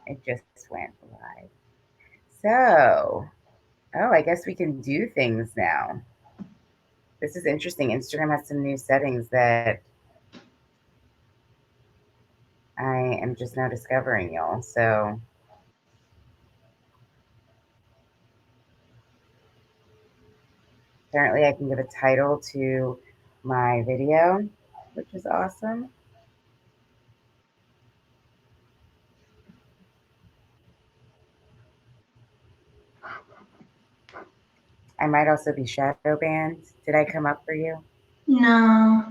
It just went live. So, oh, I guess we can do things now. This is interesting. Instagram has some new settings that I am just now discovering, y'all. So, apparently I can give a title to my video, which is awesome. I might also be shadow banned. Did I come up for you? No.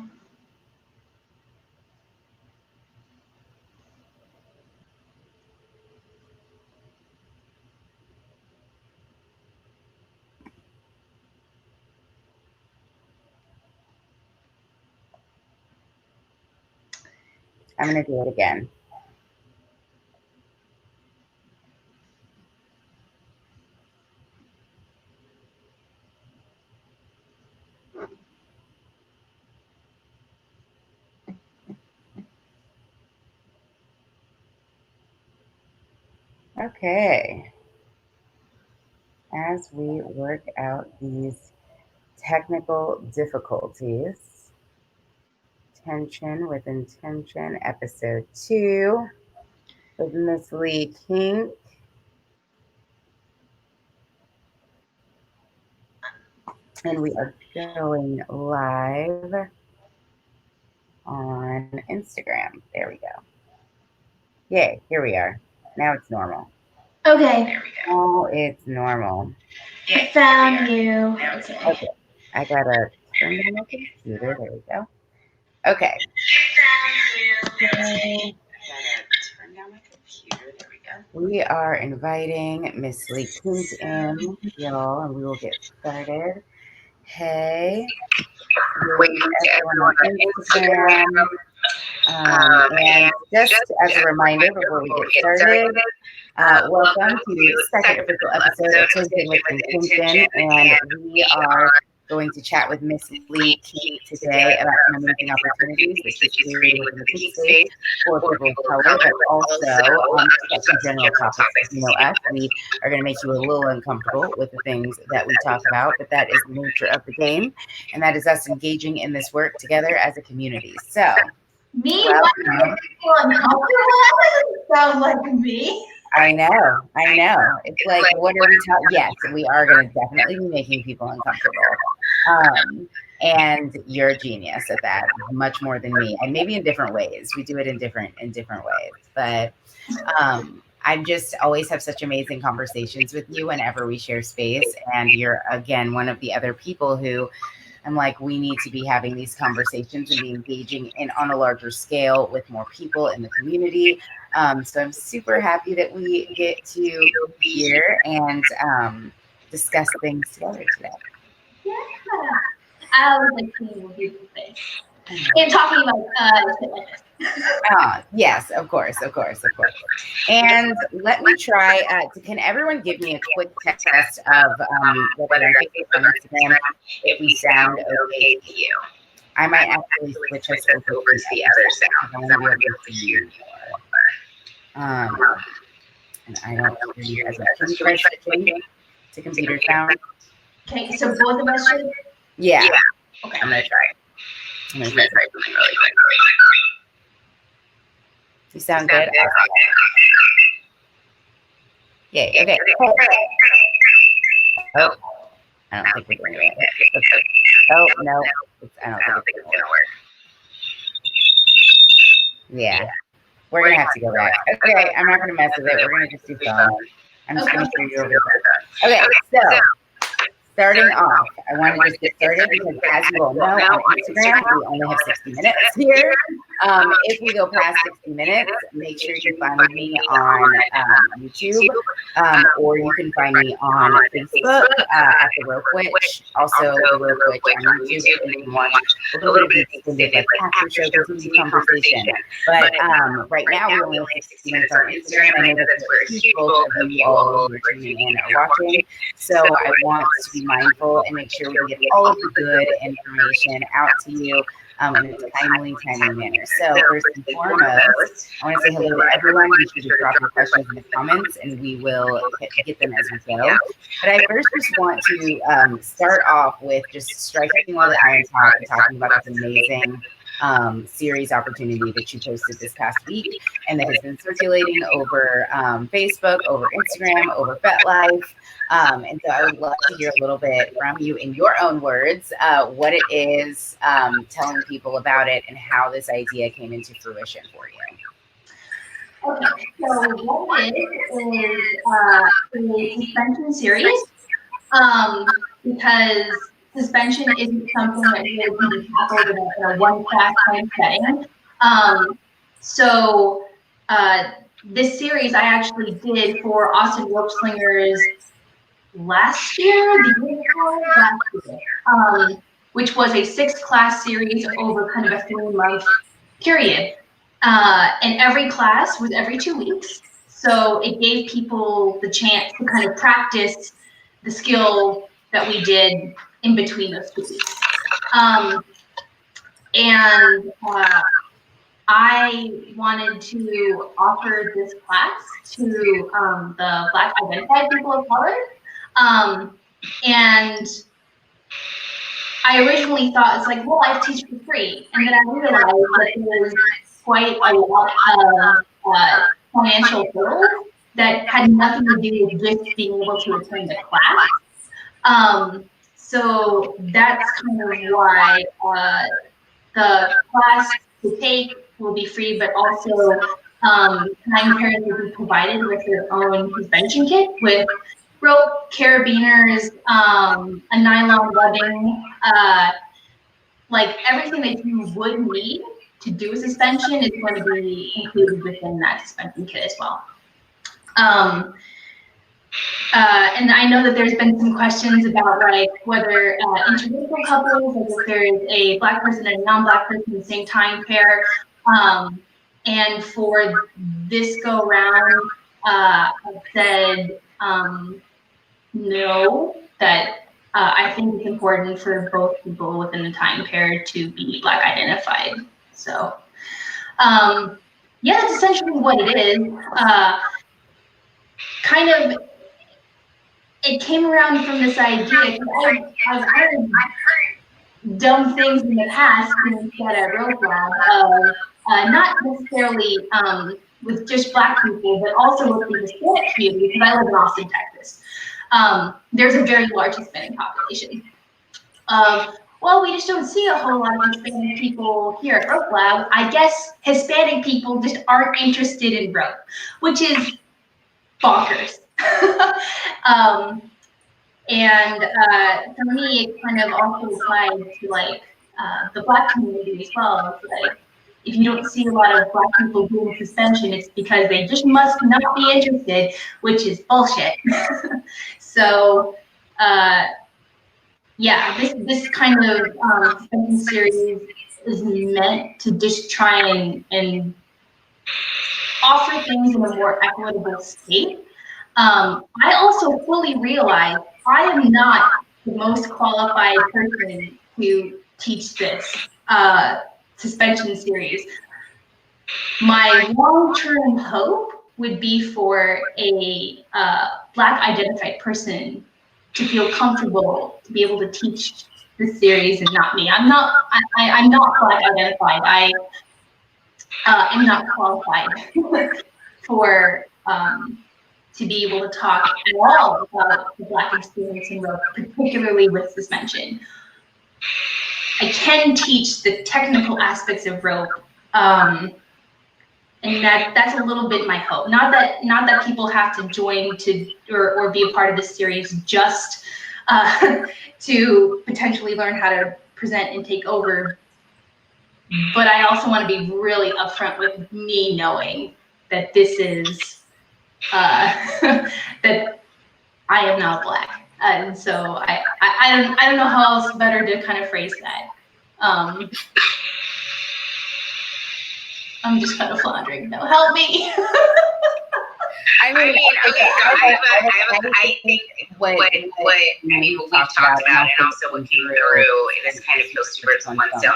I'm going to do it again. Okay. As we work out these technical difficulties, Tension with Intention, episode 2 with Miss Lee Kink. And we are going live on Instagram. There we go. Yay, here we are. Now it's normal. Okay. There we go. Oh, it's normal. I found you. Okay. I gotta turn on my computer. There we go. Okay. We are inviting Miss Lee Kink in, y'all, and we will get started. Hey, great everyone on Instagram. And just as a reminder before we get started, welcome to the second official episode of Tension with Intention, and we are going to chat with Miss Lee Kink today about some amazing opportunities that she's created within the pink space for people of color, but also just some general topics. You know us, we are going to make you a little uncomfortable with the things that we talk about, but that is the nature of the game, and that is us engaging in this work together as a community. So, me? Well, uncomfortable? That doesn't sound like me. I know. It's like, what are we talking? Yes, we are going to definitely be making people uncomfortable. And you're a genius at that, much more than me, and maybe in different ways. We do it in different ways, but I just always have such amazing conversations with you whenever we share space, and you're again one of the other people who I'm like, we need to be having these conversations and be engaging in on a larger scale with more people in the community. So I'm super happy that we get to be here and discuss things together today. Yeah. I was like seeing beautiful things. And talking about shit like this. Yes, of course. And let me try can everyone give me a quick test of whether on Facebook or Instagram if we sound okay to you? I might actually switch us over to the other sound because I want to be able to see you more. And I don't hear you as much. Can you try switching to computer sound? Okay, so both of us should? Yeah. Okay. I'm going to try. I'm going to try something really quick. You sound good? Yay. Okay. Oh, I don't think we're doing it. Oh, no. I don't think it's going to work. Yeah. We're going to have to go back. Okay, I'm not going to mess with it. We're going to just do phone. I'm just going to hear you over the phone. Okay, so starting off, I want to just get started because as you all know, on Instagram, we only have 60 minutes here. If we go past 60 minutes, make sure you find me on YouTube, or you can find me on Facebook at the Rope Witch. Also, the Rope Witch on YouTube, and you can watch a little bit of the extended like after show continued conversation. But right now, we only have 60 minutes on Instagram. I know that's where a huge bulk of you all who are tuning in are watching. So I want to be mindful and make sure we get all of the good information out to you. in a timely manner. So first and foremost, I want to say hello to everyone. Be sure to drop your questions in the comments, and we will get them as we go. But I first just want to start off with just striking while the iron's hot and talking about this amazing series opportunity that you posted this past week and that has been circulating over Facebook, over Instagram, over FetLife. And so I would love to hear a little bit from you in your own words, what it is, telling people about it and how this idea came into fruition for you. Okay, so what it is a suspension series, because suspension isn't something that really can be tackled in a one-class kind of setting. So this series I actually did for Austin Rope Slingers last year, which was a 6-class series over kind of a 3-month period. And every class was every 2 weeks. So it gave people the chance to kind of practice the skill that we did in between those 2 weeks. I wanted to offer this class to the Black identified people of color. And I originally thought, it's like, well, I teach for free. And then I realized that there was quite a lot of financial hurdles that had nothing to do with just being able to attend the class. So that's kind of why the class to take will be free, but also time periods will be provided with their own suspension kit with rope, carabiners, a nylon webbing, like everything that you would need to do a suspension is going to be included within that suspension kit as well. And I know that there's been some questions about like whether interracial couples, like if there's a Black person and a non-Black person in the same time pair. And for this go round, I've said no, that I think it's important for both people within the time pair to be Black identified. So yeah, that's essentially what it is. Kind of, it came around from this idea. I've heard dumb things in the past being said at Rope Lab of not necessarily with just Black people, but also with the Hispanic community, because I live in Austin, Texas. There's a very large Hispanic population. Well, we just don't see a whole lot of Hispanic people here at Rope Lab. I guess Hispanic people just aren't interested in rope, which is bonkers. And for me, it kind of also applied to like the Black community as well. It's like, if you don't see a lot of Black people doing suspension, it's because they just must not be interested, which is bullshit. So yeah, this kind of suspension series is meant to just try and offer things in a more equitable state. I also fully realize I am not the most qualified person to teach this suspension series. My long-term hope would be for a Black identified person to feel comfortable to be able to teach this series and not me. I'm not Black identified. I am not qualified for to be able to talk at all about the Black experience in rope, particularly with suspension. I can teach the technical aspects of rope, and that's a little bit my hope. Not that people have to join to or be a part of this series just to potentially learn how to present and take over. But I also want to be really upfront with me knowing that this is that I am not Black, and so I don't know how else better to kind of phrase that. I'm just kind of floundering. No, help me. I mean, okay, I think what we've talked about and also what came through, and this kind of feels super on its own.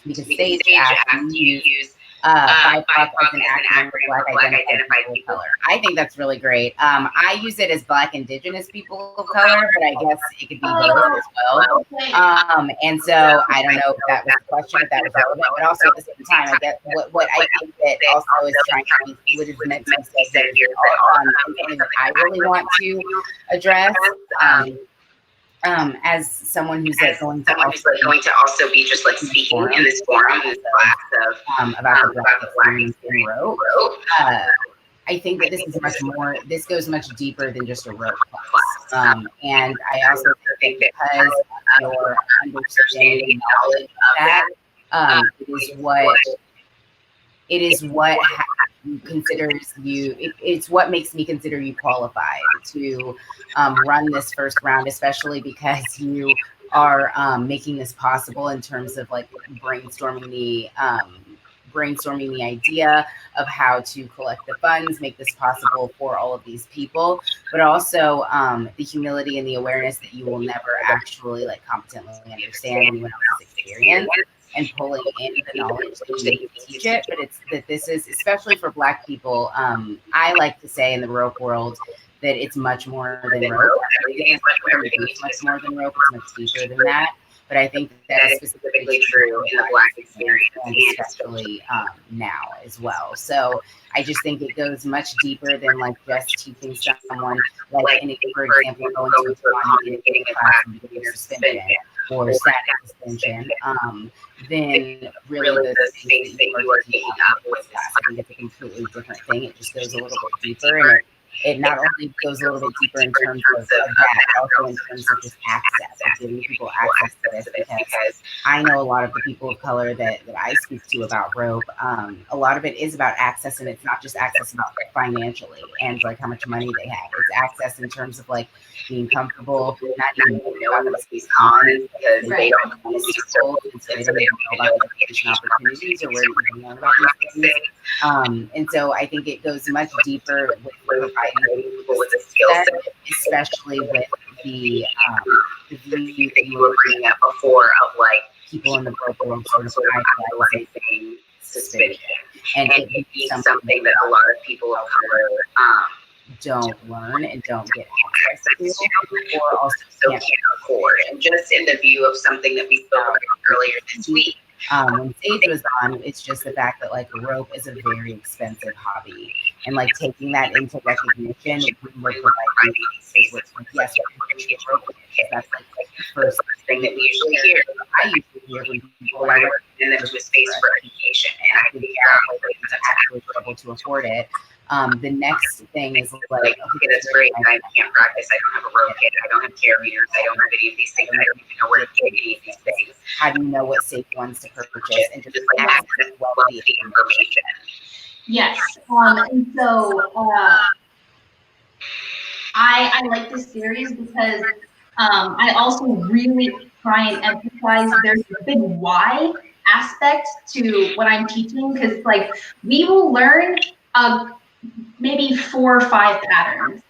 because Sage asked, do you use BIPOC as an acronym for Black identified people of color? I think that's really great. I use it as Black Indigenous people of color, but I guess it could be both as well. And so I don't know if that was the question, if that was relevant, but also at the same time, I guess what I think that also is trying to be, what is meant to be said here, something that I really want to address. As someone who's like going to also be just like speaking in this forum, in this class of about the Black experience in rope. I think that this is much more. This goes much deeper than just a rope class. And I also think that because of your understanding and knowledge of that, it is what considers you. It's what makes me consider you qualified to run this first round, especially because you are making this possible in terms of like brainstorming the idea of how to collect the funds, make this possible for all of these people, but also the humility and the awareness that you will never actually like competently understand anyone else's experience, and pulling in the knowledge that you need to teach it. But it's that this is especially for Black people. I like to say in the rope world that it's much more than rope. Everything is much more than rope. It's much deeper than that. But I think that is specifically true in the Black experience, and especially now as well. So I just think it goes much deeper than like just teaching someone, like, for example, going to a con and getting a class and getting your suspension or status suspension. Then really the things that you are taking up with class, I think it's a completely different thing. It just goes a little bit deeper, and it not only goes a little bit deeper in terms of that, also in terms of just access, of giving people access to this, because I know a lot of the people of color that I speak to about rope, a lot of it is about access, and it's not just access financially and like how much money they have. It's access in terms of like being comfortable, not even knowing what space on, because they don't want to see schools, and so they don't even know about the education opportunities or where you can learn about these things. And so I think it goes much deeper with providing people with a skill set, especially with the view that you were bringing up before of like people in the rope world sort of idolizing suspicion, and it can be something that a lot of people of color don't learn and don't get access to, or also can't afford. And just in the view of something that we spoke about earlier this week, when Sage was on, it's just the fact that like rope is a very expensive hobby, and like taking that into recognition, we're providing is what's like, yes, rope, that's like the first thing that we usually hear. I usually hear from people when I recommend them to a space for education, and I figure out whether to actually be able to afford it. The next thing is like, okay, that's great. I can't practice. I don't have a rope kit. I don't have carriers. I don't have any of these things. I don't even know where to get any of these things. How do you know what safe ones to purchase, and just like access well the information? Yes. And so I like this series because I also really try and emphasize there's a big why aspect to what I'm teaching, because like we will learn maybe 4 or 5 patterns,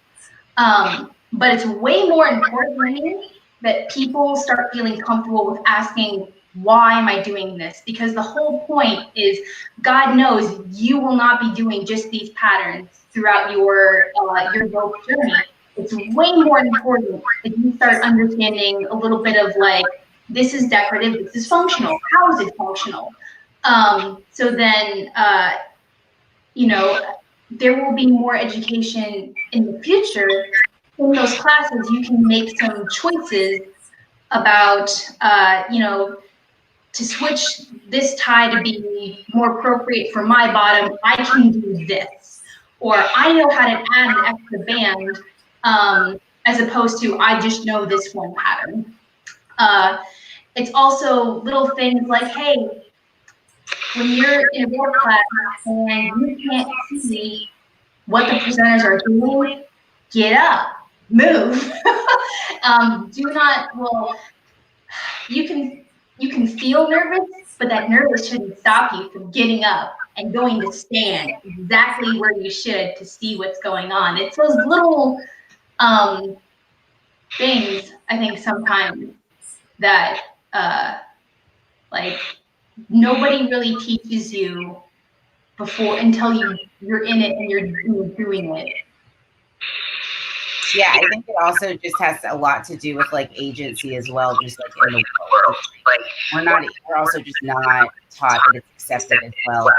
but it's way more important to me that people start feeling comfortable with asking, why am I doing this? Because the whole point is, God knows you will not be doing just these patterns throughout your rope journey. It's way more important that you start understanding a little bit of like, this is decorative, this is functional. How is it functional? So then, you know, there will be more education in the future. In those classes, you can make some choices about, you know, to switch this tie to be more appropriate for my bottom, I can do this. Or I know how to add an extra band, as opposed to I just know this one pattern. It's also little things like, hey, when you're in a rope class and you can't see what the presenters are doing, get up, move. Do not, well, you can feel nervous, but that nervous shouldn't stop you from getting up and going to stand exactly where you should to see what's going on. It's those little things, I think, sometimes that like nobody really teaches you until you're in it and you're doing it. Yeah, I think it also just has a lot to do with like agency as well, just like in the world. Like we're also just not taught that it's accepted as well as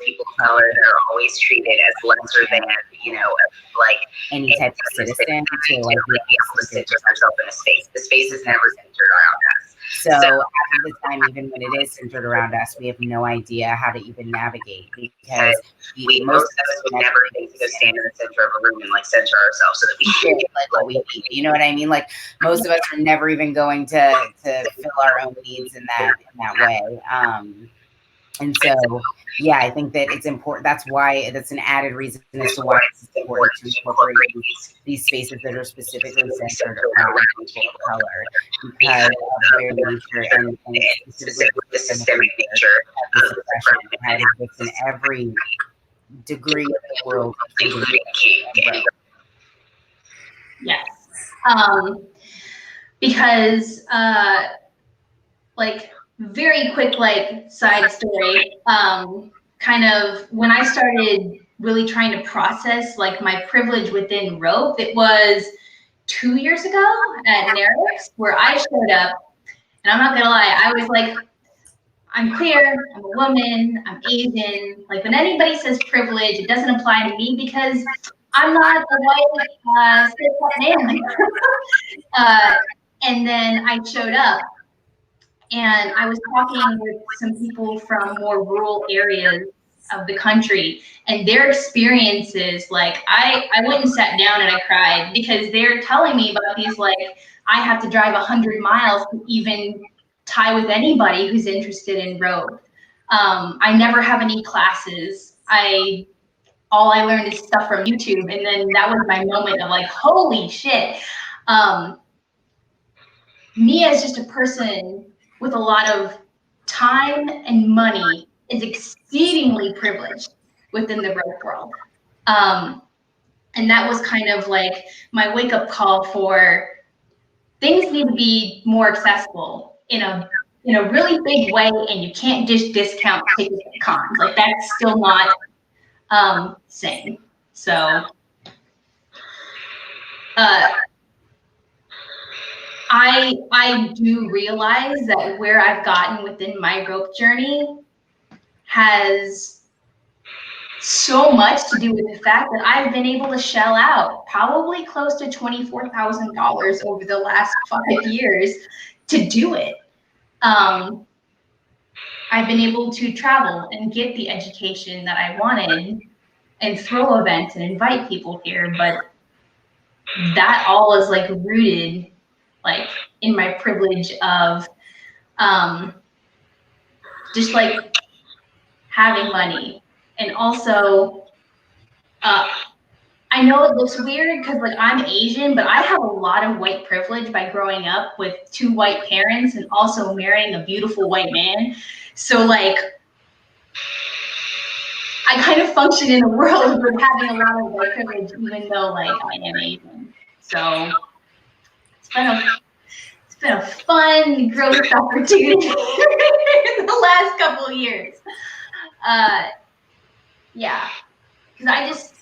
people of color that are always treated as lesser than, you know, like any type of citizen to like be able to center yourself in a space. The space is never centered around us. So half of the time, even when it is centered around us, we have no idea how to even navigate because most of us would never think to go stand in the center of a room and like center ourselves so that we can get like what we need. You know what I mean? Like most of us are never even going to fill our own needs in that way. And so, yeah, I think that it's important. That's an added reason as to why it's important to incorporate these spaces that are specifically centered around people of color because of their nature and specifically the systemic nature of this oppression and how it exists in every degree of the world, including kink. Yes. Because like very quick like side story, kind of when I started really trying to process like my privilege within rope, it was 2 years ago at NARIX where I showed up, and I'm not gonna lie, I was like, I'm queer, I'm a woman, I'm Asian. Like when anybody says privilege, it doesn't apply to me because I'm not a white cis man. And then I showed up and I was talking with some people from more rural areas of the country, and their experiences, like I went and sat down and I cried because they're telling me about these, like, I have to drive 100 miles to even tie with anybody who's interested in rope. I never have any classes. All I learned is stuff from YouTube, and then that was my moment of like, holy shit. Me as just a person with a lot of time and money is exceedingly privileged within the rope world. And that was kind of like my wake-up call for things need to be more accessible in a really big way, and you can't just discount tickets at cons. Like that's still not sane. So I do realize that where I've gotten within my rope journey has so much to do with the fact that I've been able to shell out probably close to $24,000 over the last 5 years to do it. I've been able to travel and get the education that I wanted and throw events and invite people here, but that all is like rooted like in my privilege of just like having money. And also I know it looks weird because like I'm Asian, but I have a lot of white privilege by growing up with 2 white parents and also marrying a beautiful white man. So like I kind of function in a world with having a lot of white privilege, even though like I am Asian. So it's been a fun growth opportunity in the last couple of years. Yeah, because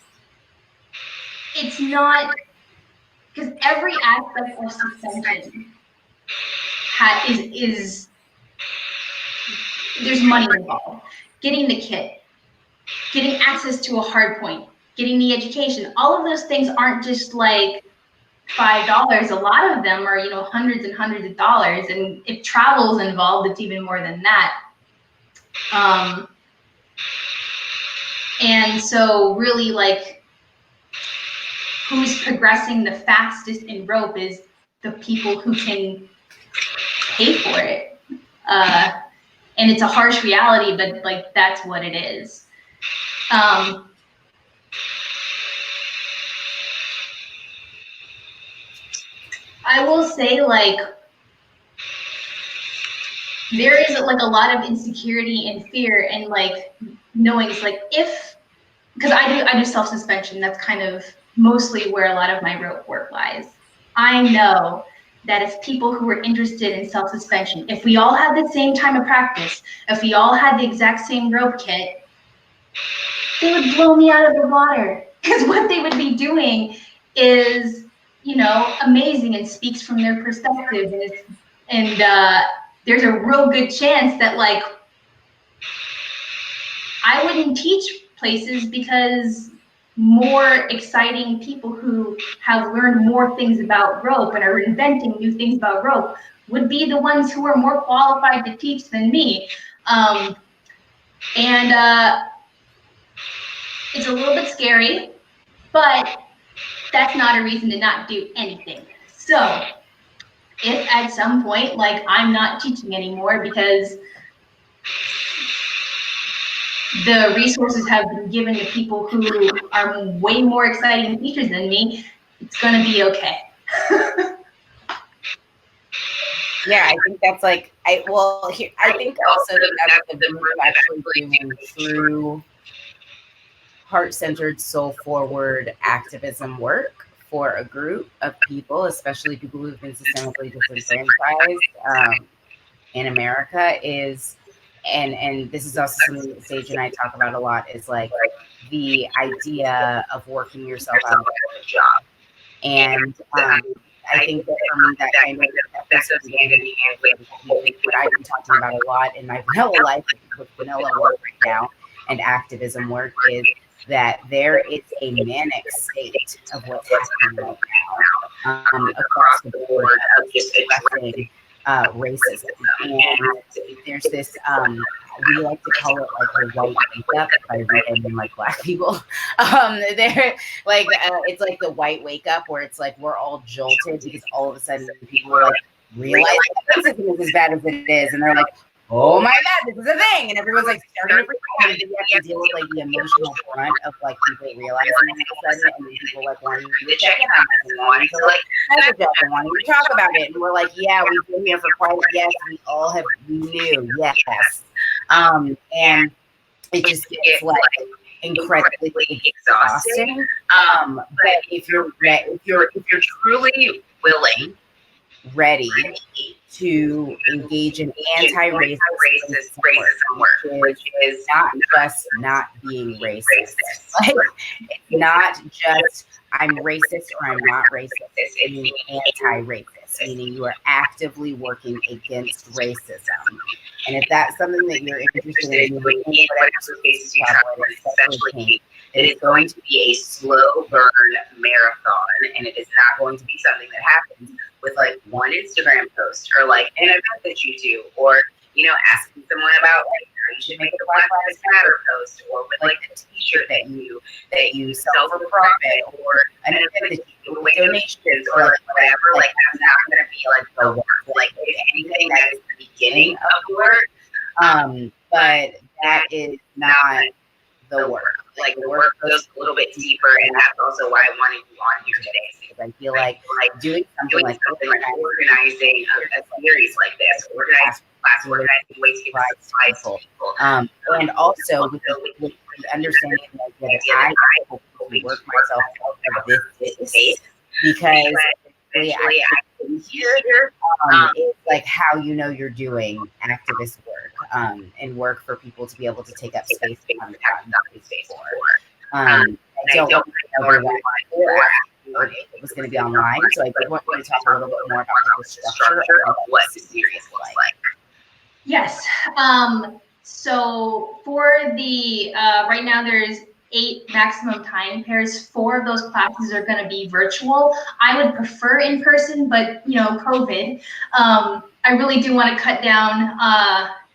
it's not, because every aspect of suspension is there's money involved. Getting the kit, getting access to a hard point, getting the education, all of those things aren't just like $5. A lot of them are, hundreds and hundreds of dollars. And if travel is involved, it's even more than that. And so really like who's progressing the fastest in rope is the people who can pay for it. And it's a harsh reality, but like that's what it is. I will say like there is like a lot of insecurity and fear and like knowing it's like because I do self-suspension, that's kind of mostly where a lot of my rope work lies. I know that if people who were interested in self-suspension, if we all had the same time of practice, if we all had the exact same rope kit, they would blow me out of the water, because what they would be doing is, you know, amazing and speaks from their perspective, and there's a real good chance that like I wouldn't teach places because more exciting people who have learned more things about rope and are inventing new things about rope would be the ones who are more qualified to teach than me. And it's a little bit scary, but that's not a reason to not do anything. So if at some point, like, I'm not teaching anymore because the resources have been given to people who are way more exciting teachers than me, it's gonna be okay. Yeah, I think that's like, I think also that's the group actually doing true heart-centered, soul-forward activism work for a group of people, especially people who've been systemically disenfranchised in America, is, and this is also something that Sage and I talk about a lot, is like the idea of working yourself out of a job. And I think that for me, that kind of goes hand in hand with what I've been talking about a lot in my vanilla life, with vanilla work right now and activism work, is that there is a manic state of what's happening right now across the board of just addressing racism. And there's this, we like to call it like the white wake up. By white, I mean like Black people. They're like, it's like the white wake up where it's like we're all jolted because all of a sudden people are like realize that racism is as bad as it is, and they're like, oh my God, this is a thing, and everyone's like starting to freak out, and then you have to deal with like the emotional brunt of like people realizing all of a sudden, and then people like wanting to check in on us and wanting to like message us and wanting to talk about it, and we're like, yeah, we've been here for quite, yes, we knew, yes, and it just gets like incredibly exhausting. But if you're truly willing, ready to engage in anti-racist racism, which is not just not being racist. Like, it's not just I'm racist or I'm not racist. It's being anti-racist, meaning you are actively working against racism. And if that's something that you're interested in doing, whatever spaces you travel in, especially Kink, it is going to be a slow burn marathon, and it is not going to be something that happens with like one Instagram post or like an event that you do, or you know, asking someone about like how you should make a Black Lives Matter post, or with like a T-shirt that you sell for profit, or an event that you do with donations, or like whatever. Like that's not going to be like the work. Like if anything, that is the beginning of the work, but that is not the work. Like the work goes a little bit deeper, and that's also why I wanted you on here today, because I feel like doing something like organizing a series like this, organizing class, organizing ways to get people, and also with the understanding like that I hope to work myself out of this space, because I here is like how you know you're doing activist work and work for people to be able to take up space beyond space for. I don't know where it was going to be online, so I did want you to talk a little bit more about the structure of what the series looks like. Yes. So for the right now there's 8 maximum time pairs. 4 of those classes are going to be virtual. I would prefer in person, but you know, COVID. I really do want to cut down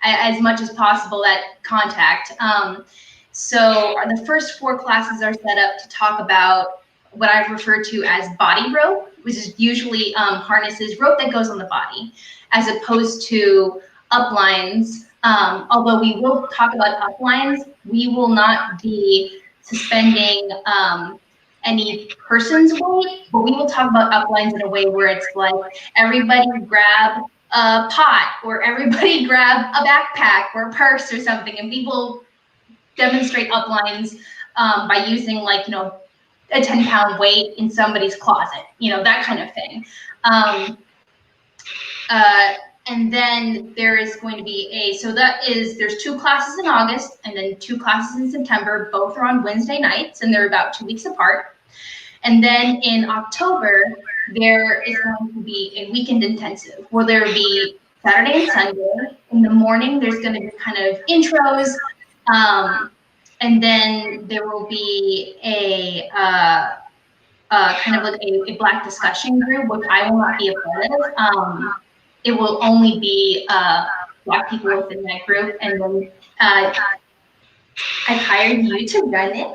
as much as possible that contact. So the first 4 classes are set up to talk about what I've referred to as body rope, which is usually harnesses, rope that goes on the body, as opposed to uplines. Although we will talk about uplines, we will not be suspending any person's weight, but we will talk about uplines in a way where it's like everybody grab a pot, or everybody grab a backpack or a purse or something, and we will demonstrate uplines by using, like, you know, a 10-pound weight in somebody's closet, you know, that kind of thing. And then there is going to be there's 2 classes in August and then 2 classes in September. Both are on Wednesday nights, and they're about 2 weeks apart. And then in October, there is going to be a weekend intensive where there will be Saturday and Sunday. In the morning, there's going to be kind of intros, and then there will be a kind of like a Black discussion group, which I will not be a part of. It will only be Black people within that group, and then I've hired you to run it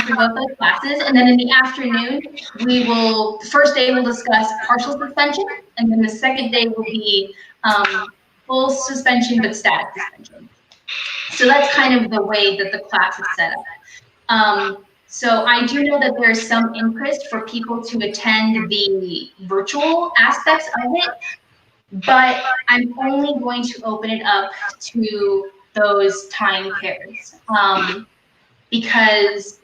for both those classes. And then in the afternoon, the first day we'll discuss partial suspension, and then the second day will be full suspension but static suspension. So that's kind of the way that the class is set up. So I do know that there's some interest for people to attend the virtual aspects of it, but I'm only going to open it up to those time pairs, because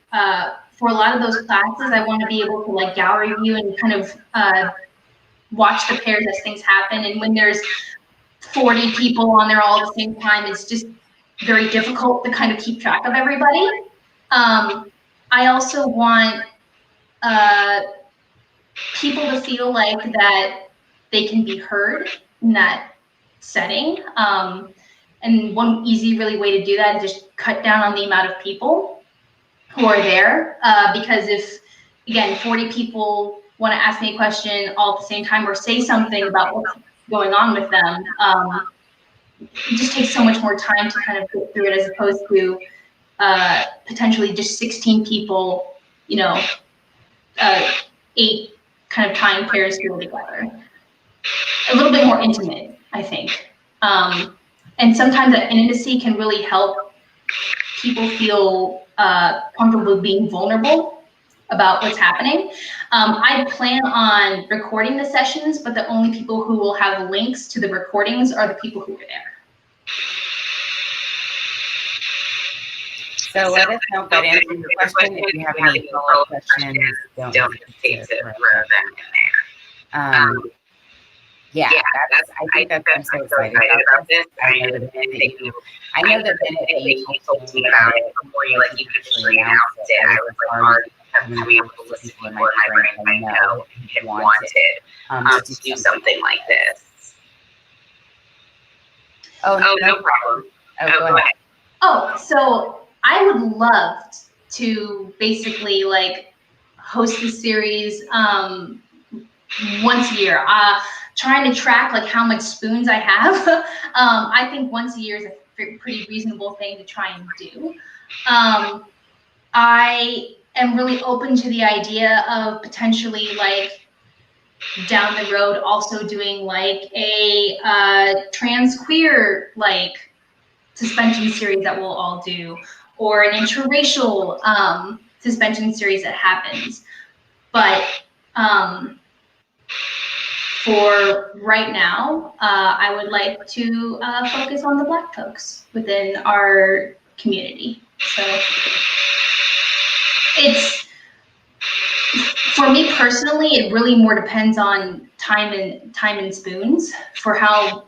for a lot of those classes, I want to be able to like gallery view and kind of watch the pairs as things happen. And when there's 40 people on there all at the same time, it's just very difficult to kind of keep track of everybody. I also want people to feel like that they can be heard in that setting. And one easy really way to do that is just cut down on the amount of people who are there. Because if, again, 40 people want to ask me a question all at the same time or say something about what's going on with them, it just takes so much more time to kind of get through it as opposed to potentially just 16 people, 8 kind of time pairs go together. A little bit more intimate, I think. And sometimes that intimacy can really help people feel comfortable being vulnerable about what's happening. I plan on recording the sessions, but the only people who will have links to the recordings are the people who were there. So let us know if that answers your question. If you have any follow-up questions, don't hesitate to throw them in there. Yeah, I think that's, I'm so excited about this. I know the minute that you told me about it, before you officially announced it, I was already coming up with people in my brain I know had wanted to do something like this. Oh, no problem. Oh, go ahead. Oh, so I would love to basically like host this series once a year. Trying to track like how much spoons I have. I think once a year is a pretty reasonable thing to try and do. I am really open to the idea of potentially like down the road also doing like a trans queer like suspension series that we'll all do, or an interracial suspension series that happens. But for right now, I would like to focus on the Black folks within our community. So it's, for me personally, it really more depends on time and spoons for how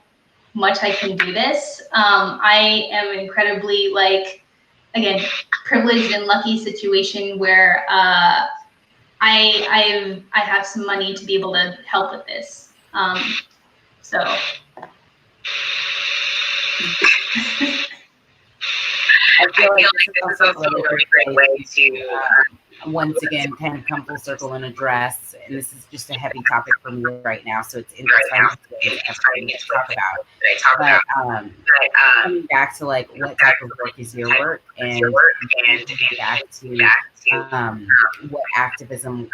much I can do this. I am incredibly like, again, privileged and lucky situation where I have some money to be able to help with this. So. I feel like this is also a really great way to once again kind of come full circle and address, and this is just a heavy topic for me right now, so it's interesting to talk about. But coming back to like what type of work is your work, and back to what activism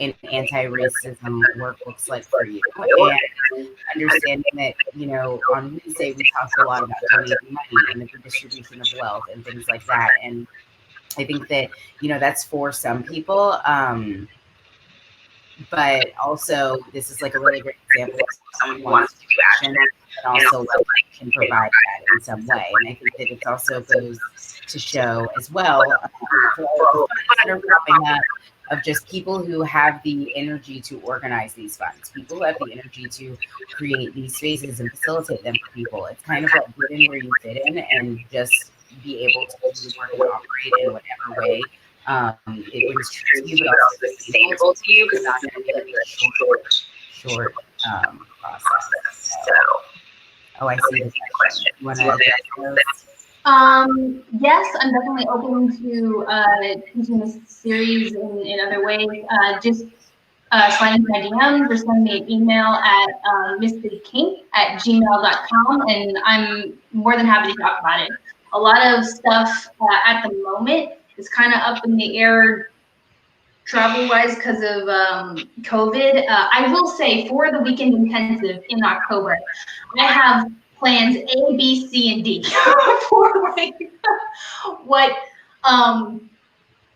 and anti-racism work looks like for you, and understanding that, on Wednesday we talked a lot about donating money and the redistribution of wealth and things like that, and I think that, that's for some people, but also this is like a really great example of someone who wants to do action and also like can provide that in some way. And I think that it also goes to show as well, for all the funds that are popping up, of just people who have the energy to organize these funds, people who have the energy to create these spaces and facilitate them for people. It's kind of like get in where you fit in and just be able to do the work and operate in whatever way it brings joy to you, but also sustainable to you, but not going to be like a short process. So, oh, I see the question. You want to address those? Yes, I'm definitely open to teaching this series in other ways. Just slide into my DMs or send me an email at missleekink@gmail.com, and I'm more than happy to talk about it. A lot of stuff at the moment is kind of up in the air travel-wise because of COVID. I will say for the weekend intensive in October, I have plans A, B, C, and D for like what,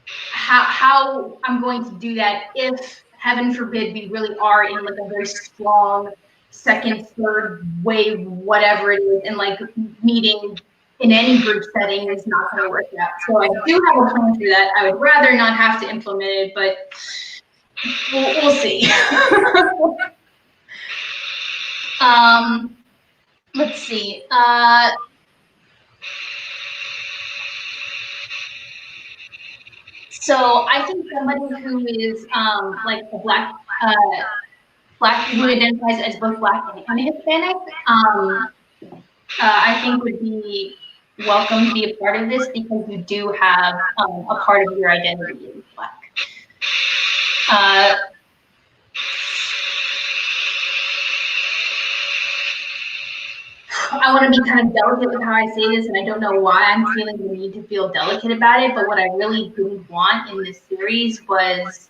how I'm going to do that if, heaven forbid, we really are in like a very strong second, third wave, whatever it is, and like meeting in any group setting is not going to work out. So I do have a plan for that. I would rather not have to implement it, but we'll see. Let's see. So I think somebody who is like a black who identifies as both black and Hispanic, I think would be welcome to be a part of this because you do have a part of your identity is black. I want to be kind of delicate with how I say this, and I don't know why I'm feeling the need to feel delicate about it, but what I really didn't want in this series was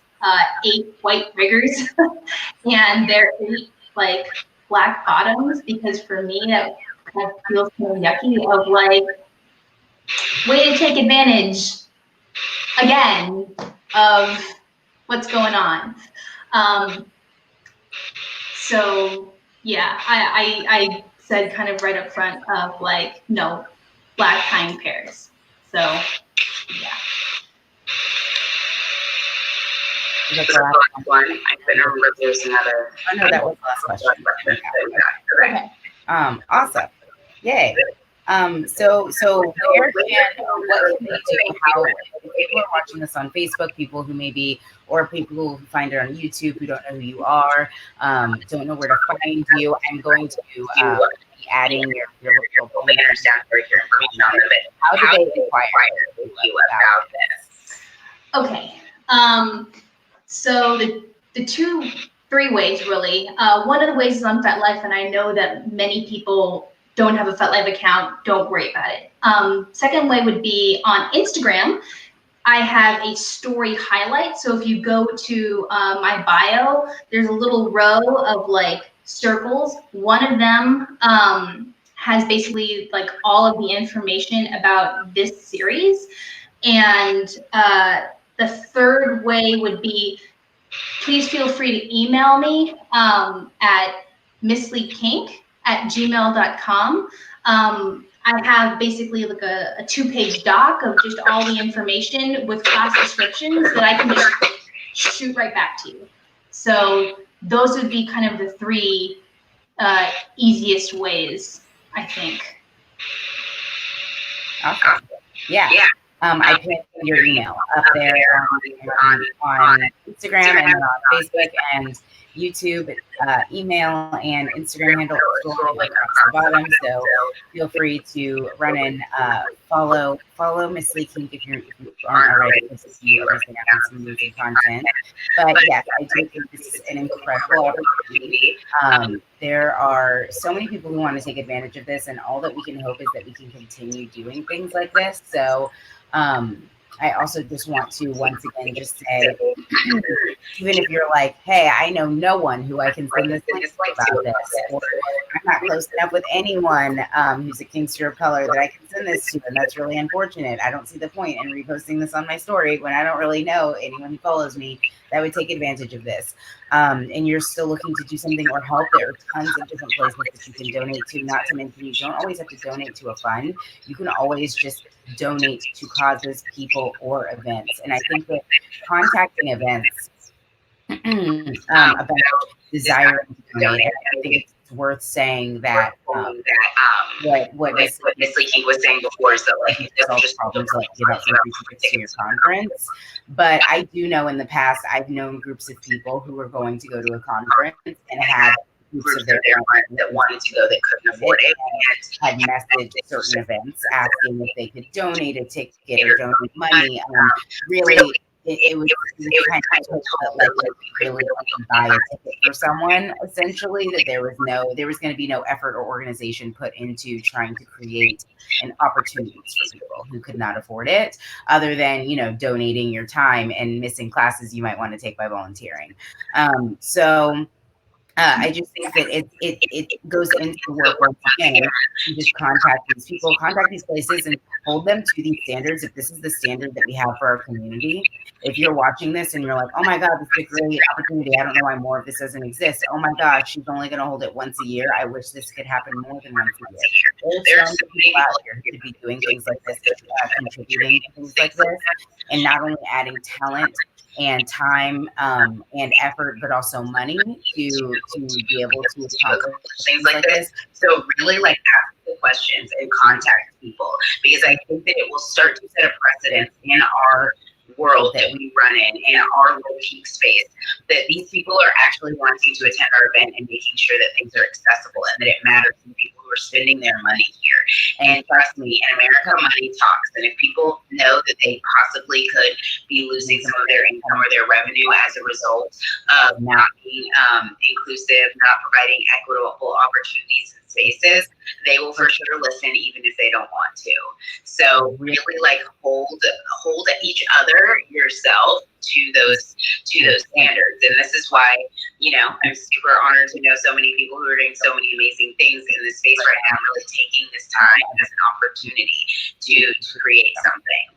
8 white riggers and their 8 like black bottoms, because for me that kind of feels kind of yucky of like, way to take advantage again of what's going on. So yeah, I said kind of right up front of like, no black tying pairs. So yeah. Was that the last one? I couldn't remember if there's another. Oh no, that was the last question. Okay. Awesome. Yay. So where can, what can they do? How, if people are watching this on Facebook, people who maybe, or people who find it on YouTube who don't know who you are, don't know where to find you, I'm going to be adding your little banners down for your information on them. How do they inquire you about this? Okay. So the 3 ways really. One of the ways is on FetLife, and I know that many people don't have a FetLife account, don't worry about it. Second way would be on Instagram. I have a story highlight. So if you go to my bio, there's a little row of like circles. One of them has basically like all of the information about this series. And the third way would be, please feel free to email me at missleekink@gmail.com. I have basically like a 2-page doc of just all the information with class descriptions that I can just shoot right back to you. So those would be kind of the 3 easiest ways, I think. Awesome. Yeah. I put your email up there on Instagram and on Facebook and YouTube, email and Instagram handle story across the bottom. So feel free to run and follow Miss Lee Kink if you aren't already, because you are missing out on some amazing content. But yes, I do think this is an incredible opportunity. There are so many people who want to take advantage of this, and all that we can hope is that we can continue doing things like this. So I also just want to once again just say, even if you're like, hey, I know no one who I can send this link about this, or I'm not close enough with anyone who's a Kinkster of color that I can send this to, and that's really unfortunate. I don't see the point in reposting this on my story when I don't really know anyone who follows me that would take advantage of this. And you're still looking to do something or help. There are tons of different places that you can donate to, not to mention you don't always have to donate to a fund. You can always just donate to causes, people, or events. And I think that contacting events about desiring to donate, I think it's worth saying that what Miss Lee Kink was saying before is that like it doesn't just problems like give out some free tickets to your conference. But I do know in the past I've known groups of people who were going to go to a conference and had groups of their friends that wanted to go that couldn't afford it and had messaged certain events asking if they could donate a ticket or donate money. Really, it was kind of told that like you really buy a ticket for someone, essentially, that there was going to be no effort or organization put into trying to create an opportunities for people who could not afford it, other than, you know, donating your time and missing classes you might want to take by volunteering. I just think that it goes into the work once again. You just contact these people, contact these places, and hold them to these standards. If this is the standard that we have for our community, if you're watching this and you're like, oh my God, this is a great opportunity. I don't know why more of this doesn't exist. Oh my gosh, she's only going to hold it once a year. I wish this could happen more than once a year. There's so many people out here who could be doing things like this, contributing to things like this, and not only adding talent and time and effort, but also money to be able to accomplish things like this. So really, like, ask the questions and contact people, because I think that it will start to set a precedent in our world that we run in our little peak space, that these people are actually wanting to attend our event and making sure that things are accessible and that it matters to people who are spending their money here. And trust me, in America, money talks. And if people know that they possibly could be losing some of their income or their revenue as a result of not being inclusive, not providing equitable opportunities and spaces, they will for sure listen, even if they don't want to. So really, like, hold each other, yourself, to those standards. And this is why, you know, I'm super honored to know so many people who are doing so many amazing things in this space right now, really taking this time as an opportunity to create something.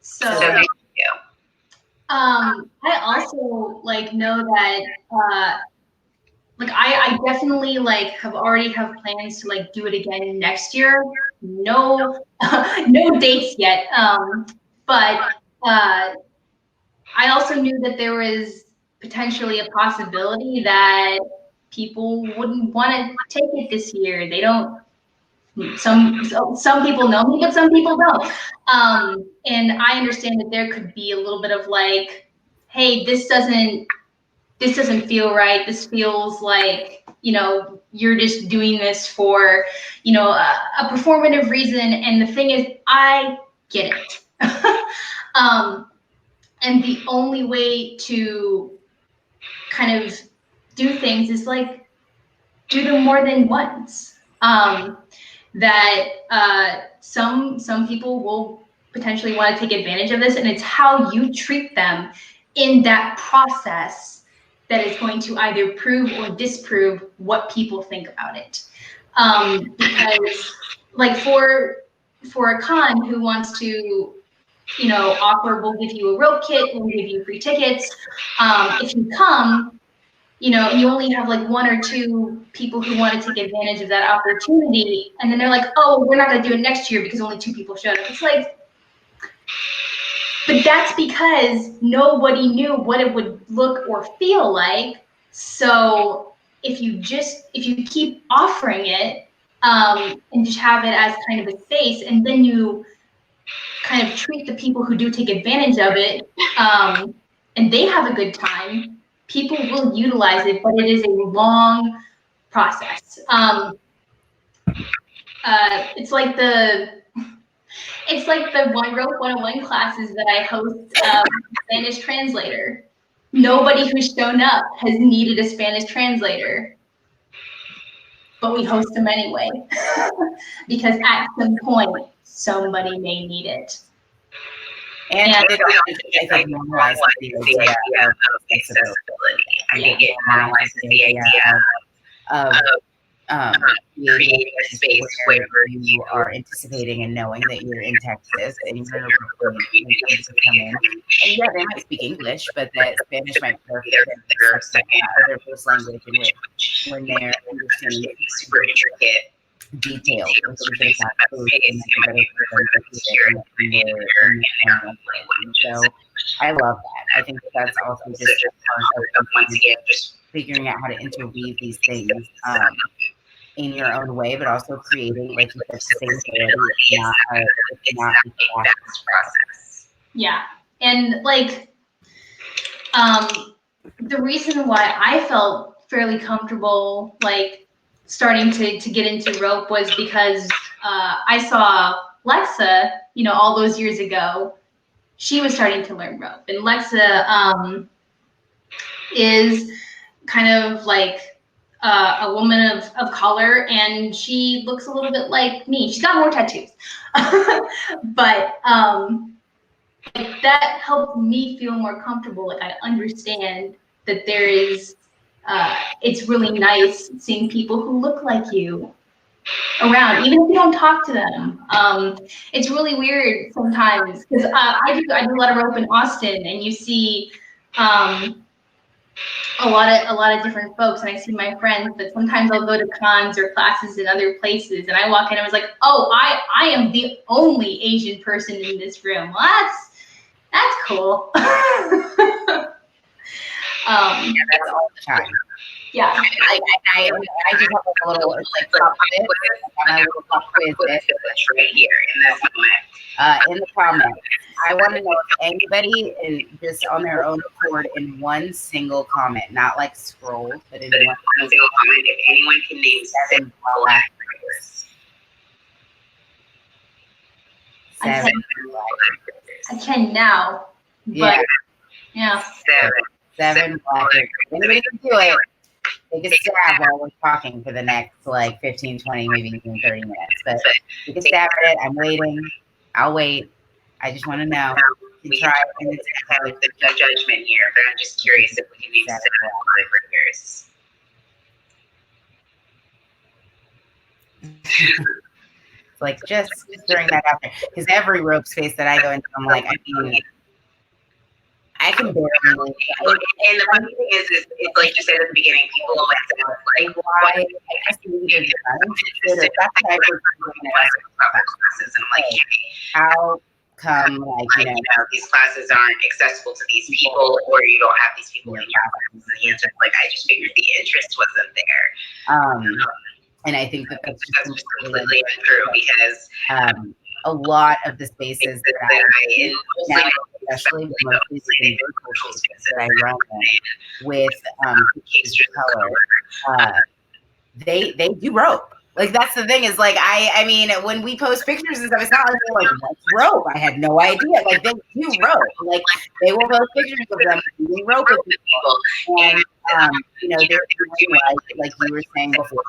So thank you. I also like know that like I definitely like have plans to like do it again next year. No no dates yet. But I also knew that there was potentially a possibility that people wouldn't want to take it this year. They don't. Some people know me, but some people don't. And I understand that there could be a little bit of like, hey, this doesn't feel right. This feels like, you know, you're just doing this for, you know, a performative reason. And the thing is, I get it. And the only way to kind of do things is like do them more than once. Some people will potentially want to take advantage of this, and it's how you treat them in that process that is going to either prove or disprove what people think about it. Because like for a con who wants to, you know, offer, we'll give you a rope kit, we'll give you free tickets. If you come, you know, and you only have like one or two people who want to take advantage of that opportunity, and then they're like, oh, we're not going to do it next year because only 2 people showed up. It's like, but that's because nobody knew what it would look or feel like. So if you keep offering it and just have it as kind of a space, and then you kind of treat the people who do take advantage of it, and they have a good time, people will utilize it, but it is a long process. It's like the One Rope 101 classes that I host, Spanish translator. Nobody who's shown up has needed a Spanish translator, but we host them anyway, because at some point, somebody may need it. And it also, I think, normalizes the idea of accessibility. I think it normalizes the idea of creating a space where you are anticipating and knowing that you're in Texas and you're in a room when somebody can come in. And yeah, they might speak English, but that Spanish might be their second or their first language, in which when they're understanding super intricate details or things that are not food, and that's a better for them to hear it in their own language. So I love that. I think that that's also just a part of once again just figuring out how to interweave these things in your own way, but also creating, like you said, sustainability. It's not a fast process. Yeah, and like the reason why I felt fairly comfortable, like starting to get into rope was because I saw Lexa, you know, all those years ago. She was starting to learn rope, and Lexa is kind of like a woman of color, and she looks a little bit like me. She's got more tattoos, but like that helped me feel more comfortable. Like I understand that there is, it's really nice seeing people who look like you around, even if you don't talk to them. It's really weird sometimes because I do a lot of rope in Austin, and you see a lot of different folks, and I see my friends, but sometimes I'll go to cons or classes in other places, and I walk in and I was like, oh, I am the only Asian person in this room. Well, that's cool. Yeah, that's all the time. Yeah. I just have like a little like pop quiz. My little pop quiz that's right here in this moment. In the comments, I want to know if anybody is just on their own accord in one single comment, not like scrolled, but in one single comment, if anyone can name 7 black actors. 7 black actors. I can now. Yeah. But, yeah. 7 black actors. Anybody can do it. Take a stab while we're talking for the next like 15, 20, maybe even 30 minutes. But take a stab at it. I'm waiting. I'll wait. I just want to know. We try, and it's entirely the judgment here, but I'm just curious if we can name 7 black actors. Like just throwing that out there, because every rope space that I go into, I'm like, I mean, I can barely. And the funny thing is it's like you said at the beginning, people always say, like, why? I guess you either that's what I was looking at classes, and I'm like, how come, like, you know, these classes aren't accessible to these people, or you don't have these people in your classes? And the answer is like, I just figured the interest wasn't there. And I think that that's just completely untrue, because a lot of the spaces that I now, especially mostly the virtual spaces that I run with people of color, they do rope. Like that's the thing is like I mean when we post pictures and stuff, it's not like they're like, what's rope? I had no idea. Like they do rope. Like they will post pictures of them doing rope with people, and you know they're doing like you were saying before.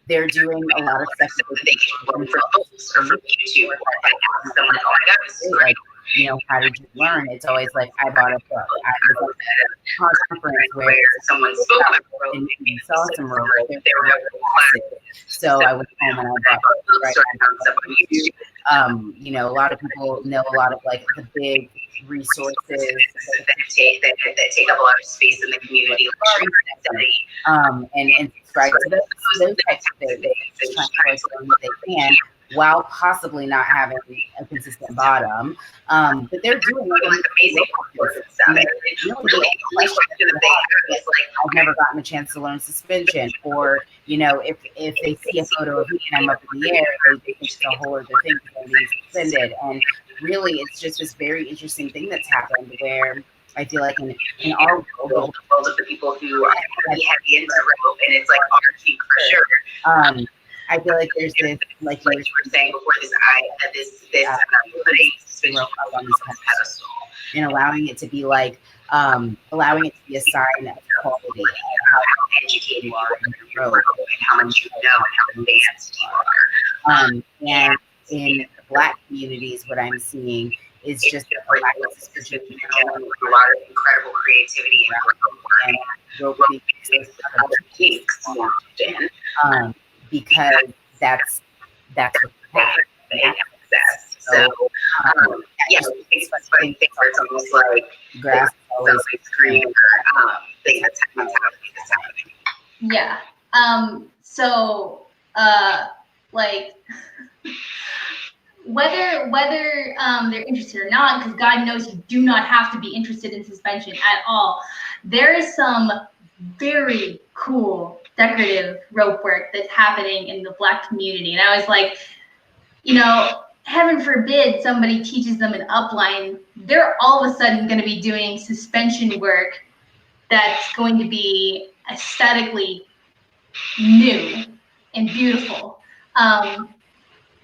They're doing a lot of stuff that they can learn from books or from YouTube. Or like ask them like, oh my God, like, you know, how did you learn? It's always like, I bought a book. I was at a conference where someone spoke about rope and we saw some rope. They were classes. So I went home and I bought books, right? I found stuff on YouTube. You know, a lot of people know a lot of like the big resources that take up a lot of space in the community, and subscribe to those types of things. They're trying to learn what they can while possibly not having a consistent bottom. But they're doing like amazing courses. I've never gotten a chance to learn suspension, or you know, if they see a photo of me and I'm up in the air, they think it's a whole other thing because I'm being suspended. And really, it's just this very interesting thing that's happened where I feel like in our world, the world of the people who are heavy into rope, and it's like our kink for sure. I feel like there's this, like you were saying before, this putting suspension rope up on this pedestal and allowing it to be like, allowing it to be a sign of quality, of how educated you are in your rope, and how much you know, and how advanced you are. And in Black communities, what I'm seeing is just a lack of suspicion, a lot of incredible creativity and rope being kinks, because that's what they have access. So yeah, it's funny things where it's almost like grass is always greener. Things that's happening this time. Yeah. So like whether they're interested or not, because God knows you do not have to be interested in suspension at all. There is some very cool decorative rope work that's happening in the Black community, and I was like, you know, heaven forbid somebody teaches them an upline, they're all of a sudden going to be doing suspension work that's going to be aesthetically new and beautiful.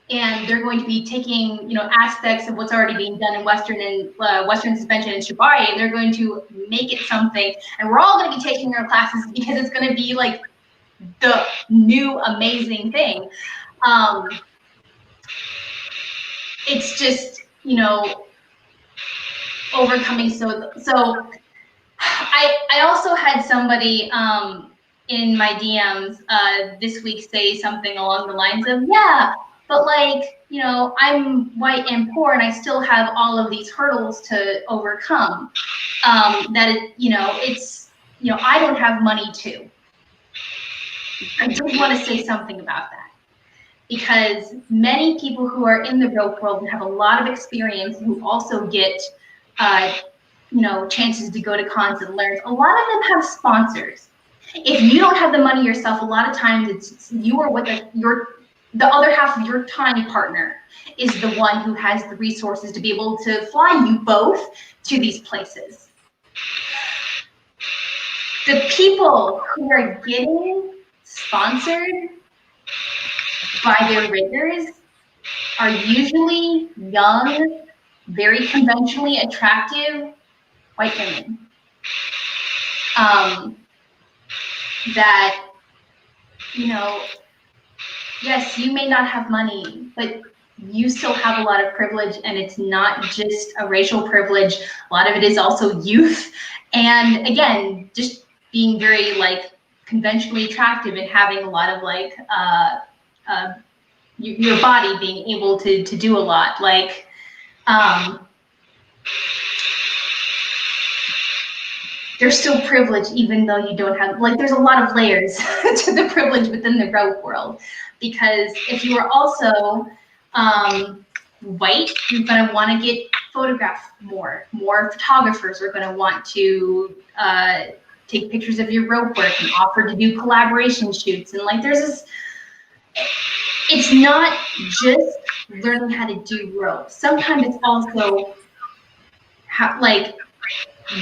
And they're going to be taking, you know, aspects of what's already being done in Western and Western suspension and shibari, and they're going to make it something. And we're all going to be taking our classes because it's going to be like the new amazing thing. It's just, you know, overcoming. So I also had somebody in my DMs this week say something along the lines of, yeah, but like, you know, I'm white and poor and I still have all of these hurdles to overcome. You know, it's, you know, I don't have money too. I did want to say something about that, because many people who are in the rope world and have a lot of experience, who also get, you know, chances to go to cons and learn, a lot of them have sponsors. If you don't have the money yourself, a lot of times it's you are with the other half of your time partner is the one who has the resources to be able to fly you both to these places. The people who are getting sponsored by their riggers are usually young, very conventionally attractive white women. That, you know, yes, you may not have money, but you still have a lot of privilege, and it's not just a racial privilege. A lot of it is also youth, and again, just being very like conventionally attractive and having a lot of like your body being able to do a lot. Like, there's still privilege even though you don't have, like, there's a lot of layers to the privilege within the rope world, because if you are also white, you're going to want to get photographed more. More photographers are going to want to take pictures of your rope work and offer to do collaboration shoots. And like, there's this, it's not just learning how to do rope. Sometimes it's also like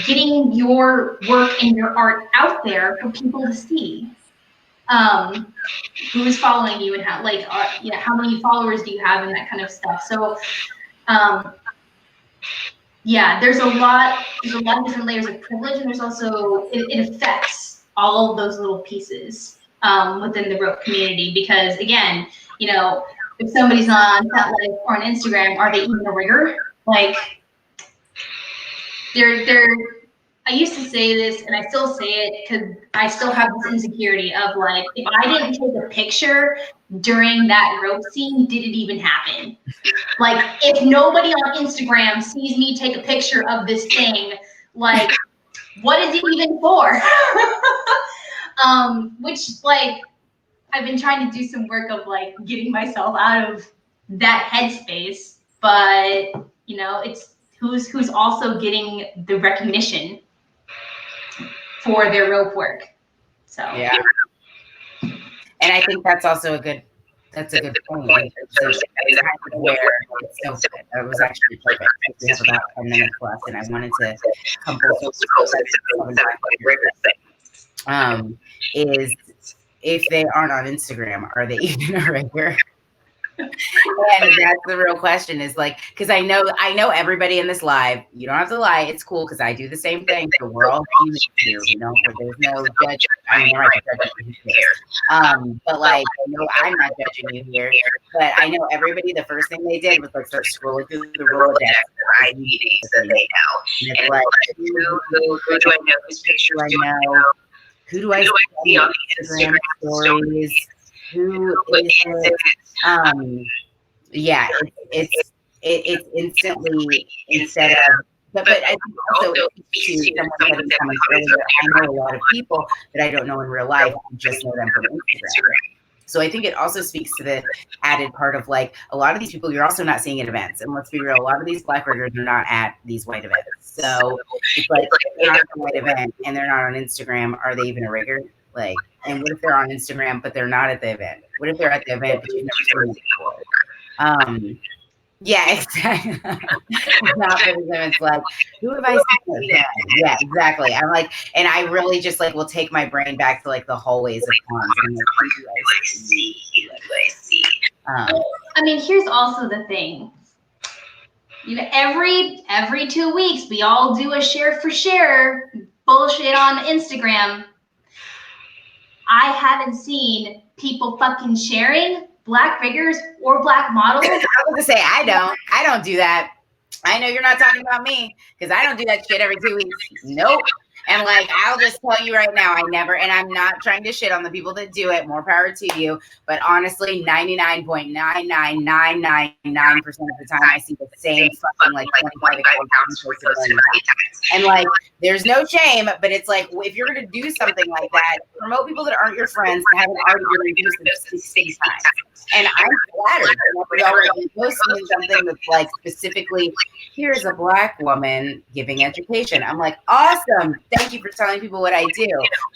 getting your work and your art out there for people to see. Who's following you and how, like, yeah, how many followers do you have and that kind of stuff. So, yeah, there's a lot of different layers of privilege, and there's also it affects all of those little pieces within the rope community. Because again, you know, if somebody's on FetLife or on Instagram, are they even a rigger? Like, they're I used to say this, and I still say it because I still have this insecurity of like, if I didn't take a picture during that rope scene, did it even happen? Like, if nobody on Instagram sees me take a picture of this thing, like, what is it even for? Which, like, I've been trying to do some work of like getting myself out of that headspace, but you know, it's who's also getting the recognition for their rope work. So yeah, and I think that's also a good point. So where it's so good. It was actually perfect. We have about 10 minutes left, and I wanted to come is if they aren't on Instagram, are they even a rigger? And that's the real question, is like, because I know everybody in this live, you don't have to lie, it's cool, because I do the same thing. So we're all human here, you know, there's no judgment. I mean, right, judging here. But like, I know I'm not judging you here, but I know everybody, the first thing they did was like start scrolling through the Rolodex of ID meetings that they know. And it's like, who do I know? Whose pictures do I know? Who do I see on the Instagram stories? who is it? Yeah, it's instantly instead of, but I think also it speaks to someone said in the comments earlier, I know a lot of people that I don't know in real life, I just know them from Instagram. So I think it also speaks to the added part of like a lot of these people you're also not seeing at events. And let's be real, a lot of these Black riggers are not at these white events. So it's like if they're not at a white event and they're not on Instagram, are they even a rigger? Like, and what if they're on Instagram but they're not at the event? What if they're at the event but you've never seen them before? Yeah, exactly. Not for them. It's like, who have I seen? Yeah, exactly. I'm like, and I really just like will take my brain back to like the hallways of cons. And like, who do I see? I mean, here's also the thing. You know, every 2 weeks we all do a share for share bullshit on Instagram. I haven't seen people fucking sharing Black riggers or Black models. I was gonna say I don't do that. I know you're not talking about me because I don't do that shit every 2 weeks. Nope. And like, I'll just tell you right now, I never, and I'm not trying to shit on the people that do it. More power to you. But honestly, 99.99999% of the time, I see the same fucking like 25 accounts posted a million times. And like, there's no shame, but it's like, if you're going to do something like that, promote people that aren't your friends and haven't already been reduced 60 times. And I'm flattered whenever y'all are posting something that's like specifically, here's a Black woman giving education. I'm like, awesome. Thank you for telling people what I do.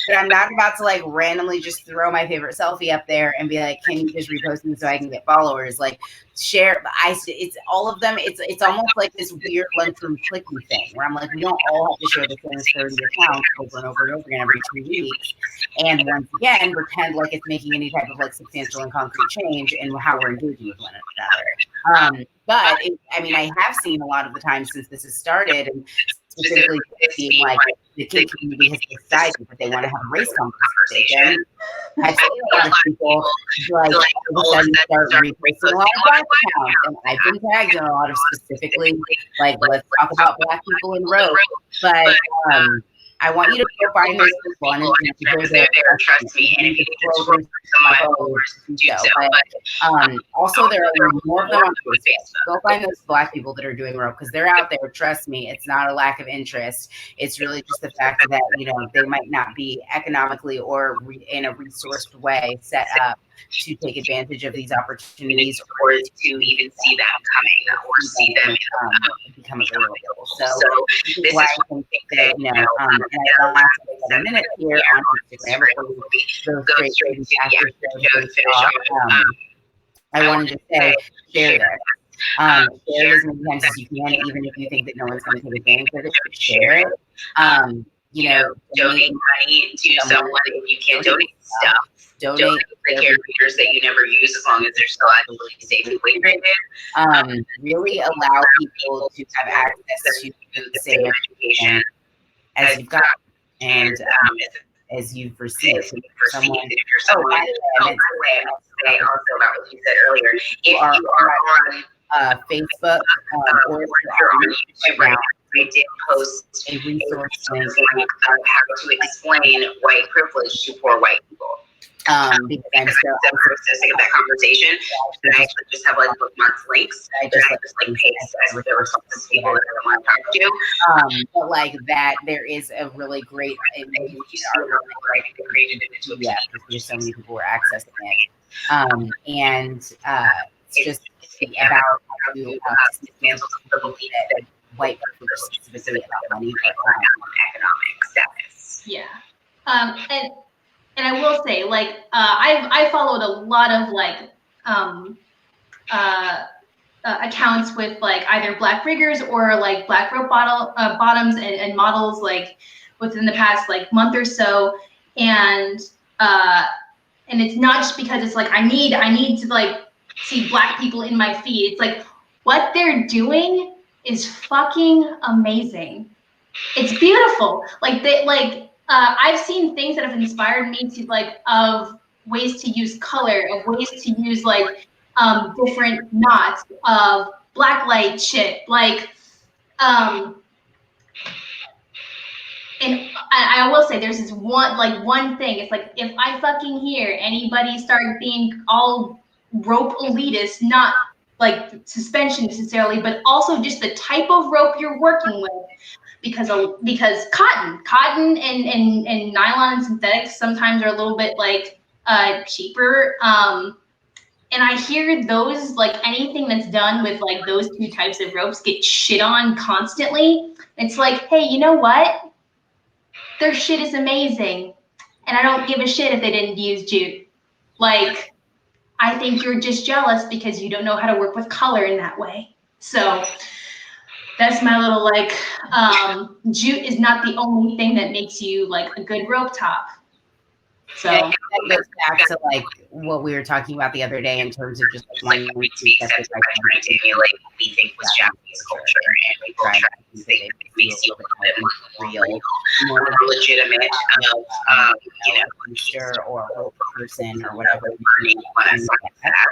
But I'm not about to like randomly just throw my favorite selfie up there and be like, can you just repost me so I can get followers? Like, share. It's all of them. It's almost like this weird lunchroom clicky thing where I'm like, we don't all have to share the same 30 accounts over and over and over again every 2 weeks. And once again, pretend like it's making any type of like substantial and concrete change in how we're engaging with one another. But I mean, I have seen a lot of the time since this has started, and specifically being like the kink community has decided that they want to have a race conversation. I've seen a lot of people like all of a sudden start reposting a lot of Black accounts, and I've been tagged in a lot of specifically like let's talk about Black people in rope. But I want you to go find those people and they're there, trust me. And if you need to scroll through some of my followers, do so. But also there are more of them on Facebook. Go find those Black people that are doing rope because they're out there. Trust me, it's not a lack of interest. It's really just the fact that they might not be economically or in a resourced way set up to take advantage of these opportunities or to even see them coming or see them become available. So this is why I think that, and I last a minute here on Instagram before we go straight into after finish off. I wanted to say, share this. Share it as many times as you can, even if you think that no one's going to take advantage of it, share it. Donate money to someone if you can't donate stuff. Donate the characters that you never use as long as they're still actually safe and weight rated. Really allow people to have access to the same education as you've got and as you've received. If you're someone, by the way, I'll say also about what you said earlier. If you are on Facebook or if you're on YouTube right now, I did post a resource link of how to explain white privilege to poor white people. Because I'm still processing that conversation, and I actually just have like bookmarks links. I just like paste as if there were some people that I want to talk to. But like that, there is a really great article created into a PDF because there's so many people who are accessing it, and it's just about how to dismantle the belief that white people are specifically about money or economic status. Yeah, and I will say, like, I followed a lot of like accounts with like either Black riggers or like Black rope bottoms and models like within the past like month or so, and it's not just because it's like I need to like see Black people in my feed. It's like what they're doing is fucking amazing. It's beautiful. Like I've seen things that have inspired me to like of ways to use color, of ways to use like different knots, of black light shit. Like And I will say there's this one thing. It's like, if I fucking hear anybody start being all rope elitist, not like suspension necessarily, but also just the type of rope you're working with, because cotton and nylon and synthetics sometimes are a little bit like cheaper. And I hear those, like anything that's done with like those two types of ropes, get shit on constantly. It's like, hey, you know what? Their shit is amazing, and I don't give a shit if they didn't use jute. Like, I think you're just jealous because you don't know how to work with color in that way. So that's my little like, jute is not the only thing that makes you like a good rope top. So that goes back to like what we were talking about the other day in terms of just like wanting to be accepted by trying to emulate what we think was Japanese culture, and we try to think it makes you a little bit more real, more legitimate of you know, booster or hope person or whatever you want to say that.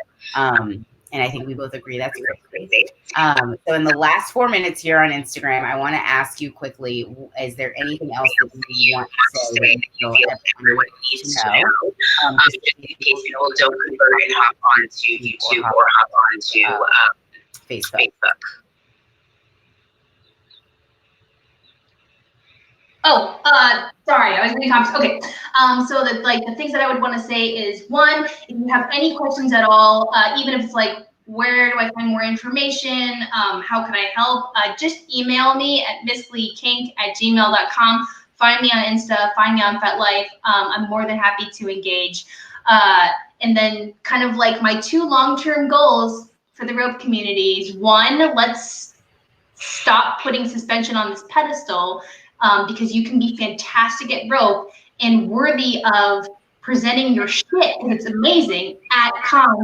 And I think we both agree that's great. So in the last 4 minutes here on Instagram, I want to ask you quickly, is there anything else that you want to say that you feel everyone needs to know? Just in case people don't convert and hop onto YouTube or hop onto Facebook. Oh, sorry, I was reading comments. Okay, so the things that I would want to say is, one, if you have any questions at all, even if it's like, where do I find more information? How can I help? Just email me at missleekink@gmail.com. Find me on Insta, find me on FetLife. I'm more than happy to engage. And then kind of like my 2 long-term goals for the rope community is, one, let's stop putting suspension on this pedestal, because you can be fantastic at rope and worthy of presenting your shit, because it's amazing, at cons,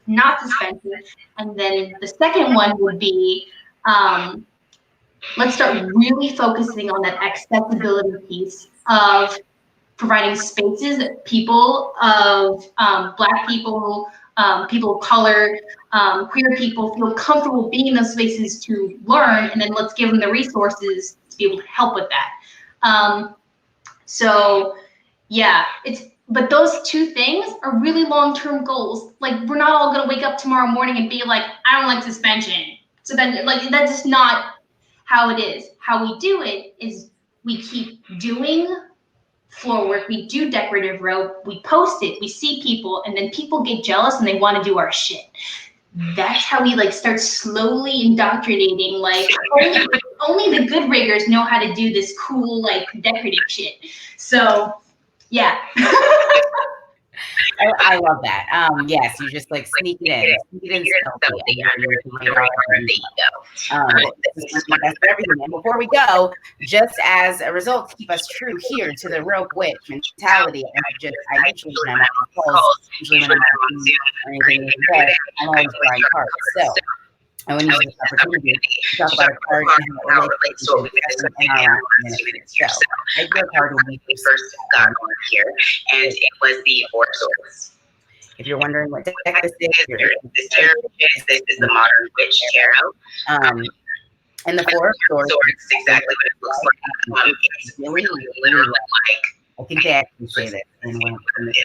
not suspension. And then the second one would be, let's start really focusing on that accessibility piece of providing spaces that people of Black people, people of color, queer people feel comfortable being in those spaces to learn, and then let's give them the resources to be able to help with that. So yeah, but those 2 things are really long-term goals. Like, we're not all gonna wake up tomorrow morning and be like, I don't like suspension. So then, like, that's just not how it is. How we do it is we keep doing floor work, we do decorative rope, we post it, we see people, and then people get jealous and they want to do our shit. That's how we like start slowly indoctrinating, like, only the good riggers know how to do this cool like decorative shit. So yeah. I love that. Yes, you just like sneak it in stealthy under the radar. This is my best for everything. And before we go, just as a result, to keep us true here to the rope witch mentality, I usually when I'm on calls, usually when I'm on Zoom or anything like that, I'm always drawing cards. So I want to use this opportunity to talk about a card and how it relates to what we've been discussing in our last 2 minutes here. So I drew a card when we first got on here, and it was the Four of Swords. If you're wondering what deck this is, this is the Modern Witch Tarot. And the Four of Swords is exactly what it looks like. It's really literally like, I think they actually say this in the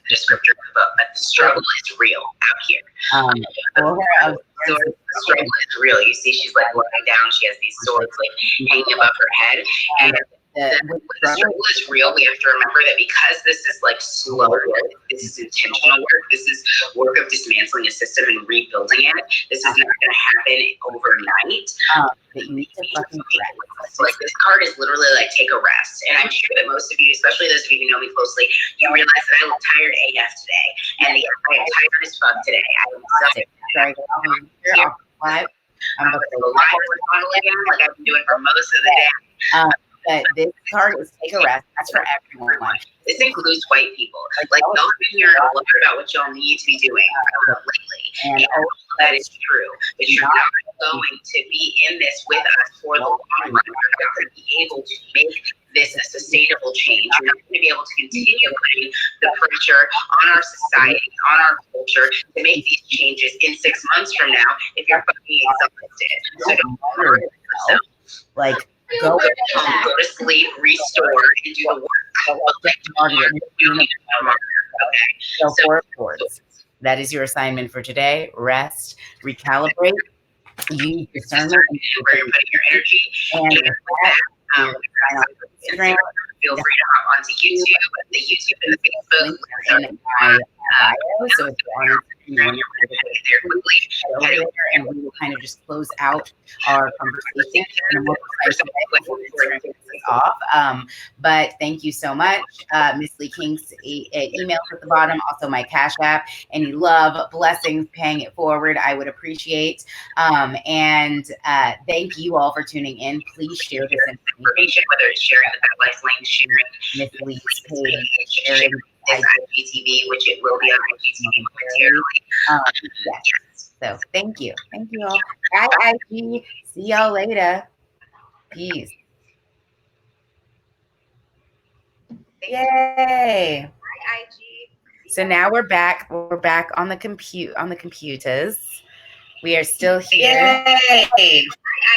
description of the book, but the struggle is real out here. The struggle is real. You see, she's like lying down. She has these swords like hanging above her head, and the struggle is real. We have to remember that because this is like slow work, this is intentional work, this is work of dismantling a system and rebuilding it. This is not going to happen overnight. That you need to fucking rest. So like, this card is literally like, take a rest. And I'm sure that most of you, especially those of you who know me closely, you realize that I look tired AF today, and I am tired as fuck today. I am exhausted. Sorry, here live. I'm about to go live again, like I've been doing for most of the day. But this card is take a rest. That's for everyone. This includes white people. Like y'all have been hearing a lot about what y'all need to be doing lately. And all of that is true. But you're not going to be in this with us for the long run. You're not going to be able to make this a sustainable change. You're not going to be able to continue putting the pressure on our society, on our culture, to make these changes in 6 months from now if you're fucking exhausted. So don't worry about yourself. Like, go home, go to sleep, restore, and do the work. but like Margaret, Okay. so for reports, that is your assignment for today. Rest, recalibrate, use discernment, where you're putting your energy. and with that, sign on Instagram. Feel free to hop onto YouTube, the YouTube and the Facebook link in my bio. So if you're on Instagram, you want to there quickly. head over there, and we will kind of just close out our conversation in a more precise way before Instagram kicks us off. But thank you so much. Miss Lee Kink's email at the bottom, also my Cash App. Any love, blessings, paying it forward, I would appreciate. And thank you all for tuning in. Please share this information, whether it's sharing the BIPOC link, sharing Miss Lee's page, sharing this IGTV, which it will be on IGTV momentarily. Yes. So thank you. Thank you all. Bye, IG. See y'all later. Peace. Yay. Bye, IG. So now we're back. We're back on the computers. We are still here. Yay. Bye,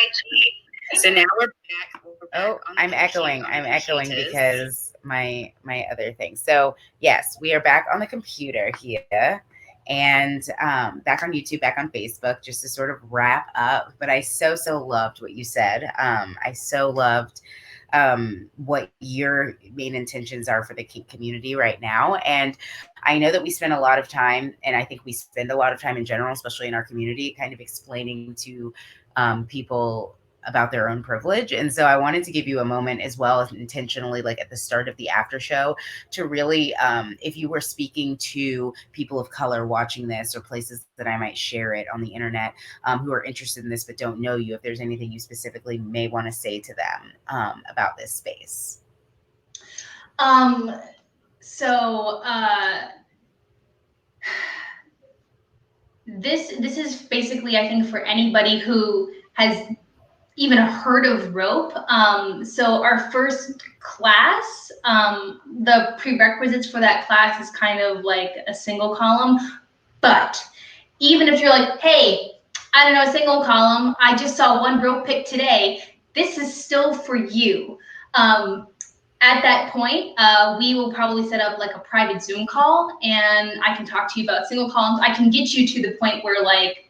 IG. So now we're back. Oh, I'm echoing. I'm echoing because my other thing. So yes, we are back on the computer here. And back on YouTube, back on Facebook, just to sort of wrap up. But I so loved what you said. I so loved what your main intentions are for the kink community right now. And I know that we spend a lot of time, and I think we spend a lot of time in general, especially in our community, kind of explaining to people about their own privilege. And so I wanted to give you a moment as well, as intentionally, like at the start of the after show, to really, if you were speaking to people of color watching this, or places that I might share it on the internet, who are interested in this but don't know you, if there's anything you specifically may want to say to them about this space. This is basically, I think, for anybody who has even heard of rope. So our first class, the prerequisites for that class is kind of like a single column. But even if you're like, hey, I don't know, a single column, I just saw one rope pick today, this is still for you. At that point, we will probably set up like a private Zoom call, and I can talk to you about single columns. I can get you to the point where like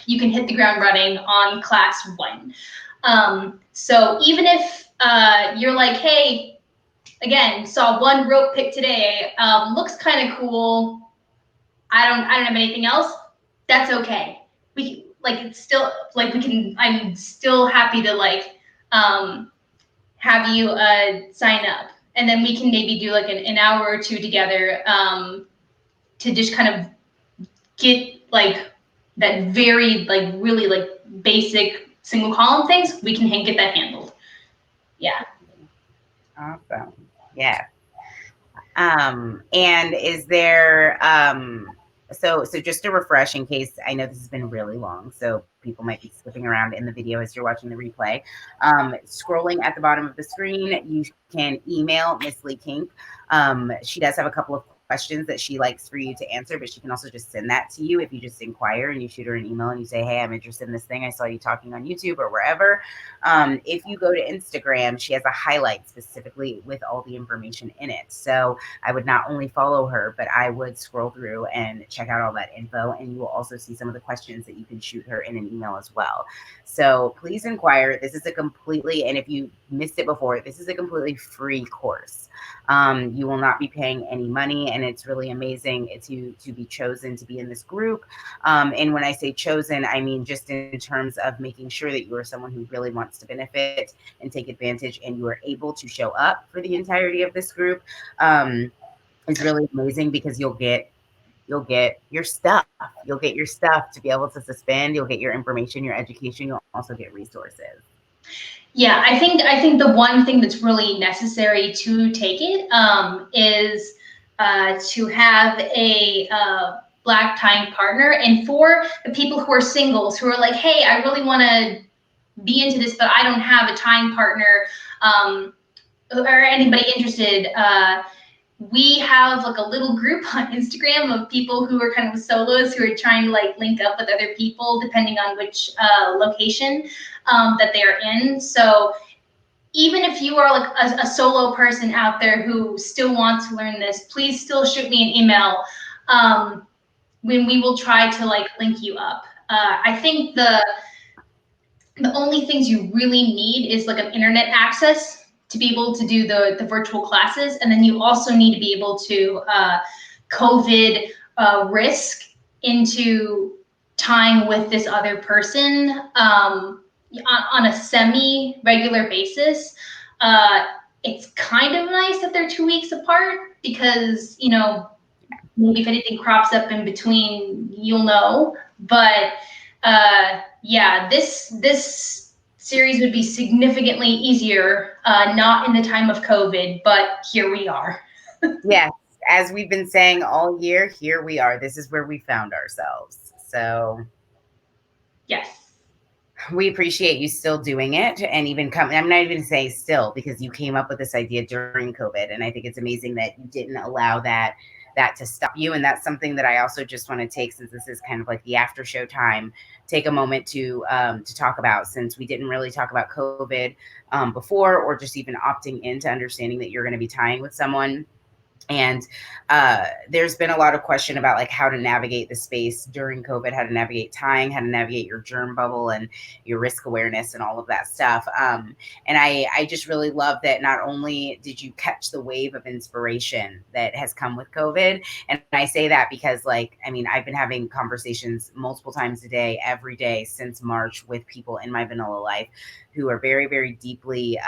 you can hit the ground running on class 1. So even if you're like, hey, again, saw one rope pick today, looks kind of cool, I don't have anything else, that's okay. We like, it's still like, I'm still happy to like have you sign up, and then we can maybe do like an hour or two together to just kind of get like that very like really like basic single column things. We can get that handled. Yeah. Awesome. Yeah. And is there so just to refresh, in case, I know this has been really long, so people might be skipping around in the video as you're watching the replay. Scrolling at the bottom of the screen, you can email Miss Lee Kink. She does have a couple of questions that she likes for you to answer, but she can also just send that to you if you just inquire and you shoot her an email and you say, hey, I'm interested in this thing, I saw you talking on YouTube or wherever. If you go to Instagram, she has a highlight specifically with all the information in it. So I would not only follow her, but I would scroll through and check out all that info, and you will also see some of the questions that you can shoot her in an email as well. So please inquire. This is a completely, and if you missed it before, this is a completely free course. You will not be paying any money, and it's really amazing to be chosen to be in this group. And when I say chosen, I mean just in terms of making sure that you are someone who really wants to benefit and take advantage, and you are able to show up for the entirety of this group. It's really amazing because you'll get your stuff. You'll get your stuff to be able to suspend. You'll get your information, your education. You'll also get resources. Yeah, I think the one thing that's really necessary to take it is to have a Black tying partner. And for the people who are singles, who are like, hey, I really want to be into this, but I don't have a tying partner or anybody interested, we have like a little group on Instagram of people who are kind of solos who are trying to like link up with other people depending on which location that they're in. So even if you are like a solo person out there who still wants to learn this, please still shoot me an email. When we will try to like link you up. I think the only things you really need is like an internet access to be able to do the virtual classes. And then you also need to be able to COVID risk into time with this other person on a semi-regular basis. It's kind of nice that they're 2 weeks apart because, you know, maybe if anything crops up in between, you'll know. But yeah, this series would be significantly easier, not in the time of COVID, but here we are. Yes, as we've been saying all year, here we are. This is where we found ourselves. So yes. We appreciate you still doing it and even coming. I'm not even saying still because you came up with this idea during COVID. And I think it's amazing that you didn't allow that to stop you. And that's something that I also just want to take, since this is kind of like the after show time, take a moment to talk about, since we didn't really talk about COVID before, or just even opting into understanding that you're going to be tying with someone. And there's been a lot of question about like how to navigate the space during COVID, how to navigate tying, how to navigate your germ bubble and your risk awareness and all of that stuff. And I just really love that not only did you catch the wave of inspiration that has come with COVID, and I say that because like, I mean, I've been having conversations multiple times a day, every day since March with people in my vanilla life who are very, very deeply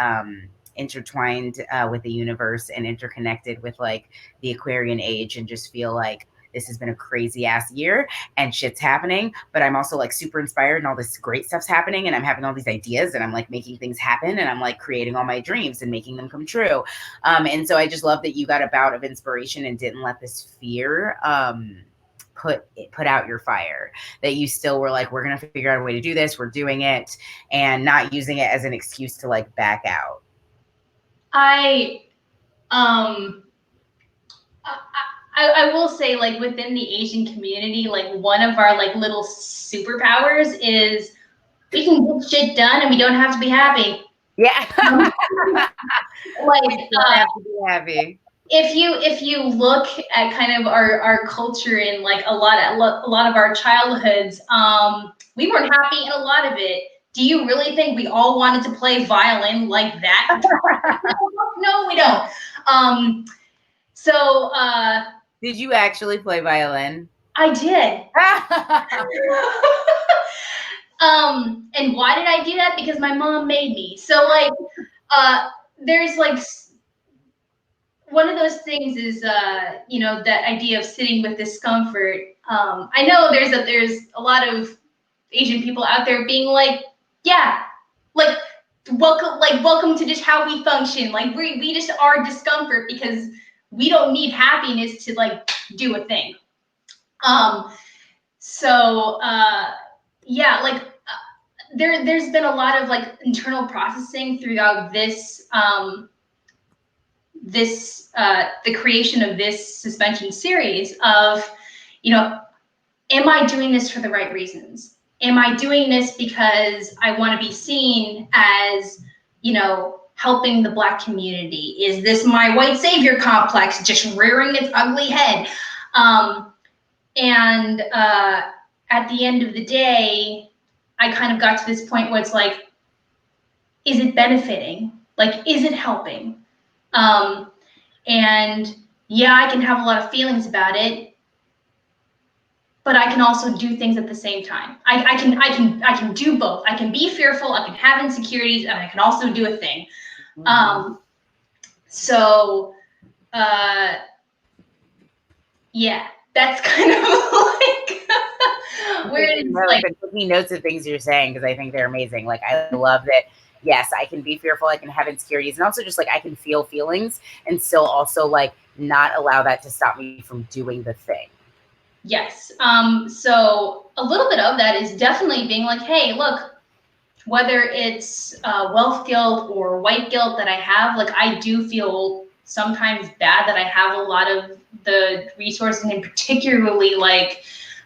intertwined with the universe and interconnected with like the Aquarian age, and just feel like this has been a crazy ass year and shit's happening, but I'm also like super inspired and all this great stuff's happening and I'm having all these ideas and I'm like making things happen and I'm like creating all my dreams and making them come true. And so I just love that you got a bout of inspiration and didn't let this fear put out your fire, that you still were like, we're going to figure out a way to do this. We're doing it, and not using it as an excuse to like back out. I will say, like, within the Asian community, like, one of our like little superpowers is we can get shit done and we don't have to be happy. Yeah. Like, we don't have to be happy. If you look at kind of our culture in like a lot of our childhoods, we weren't happy in a lot of it. Do you really think we all wanted to play violin like that? No, we don't. So did you actually play violin? I did. And why did I do that? Because my mom made me. So like there's like one of those things is you know, that idea of sitting with discomfort. I know there's a lot of Asian people out there being like, yeah, like welcome to just how we function. Like we just are discomfort because we don't need happiness to like do a thing. So yeah, like there's been a lot of like internal processing throughout this the creation of this suspension series of, you know, am I doing this for the right reasons? Am I doing this because I want to be seen as, you know, helping the Black community? Is this my white savior complex just rearing its ugly head? And at the end of the day, I kind of got to this point where it's like, is it benefiting? Like, is it helping? And yeah, I can have a lot of feelings about it, but I can also do things at the same time. I can do both. I can be fearful, I can have insecurities, and I can also do a thing. Mm-hmm. So yeah, that's kind of like where it is. Like, taking notes of things you're saying because I think they're amazing. Like I love that. Yes, I can be fearful, I can have insecurities, and also just like I can feel feelings and still also like not allow that to stop me from doing the thing. Yes. So a little bit of that is definitely being like, hey, look, whether it's wealth guilt or white guilt that I have, like I do feel sometimes bad that I have a lot of the resources, and particularly like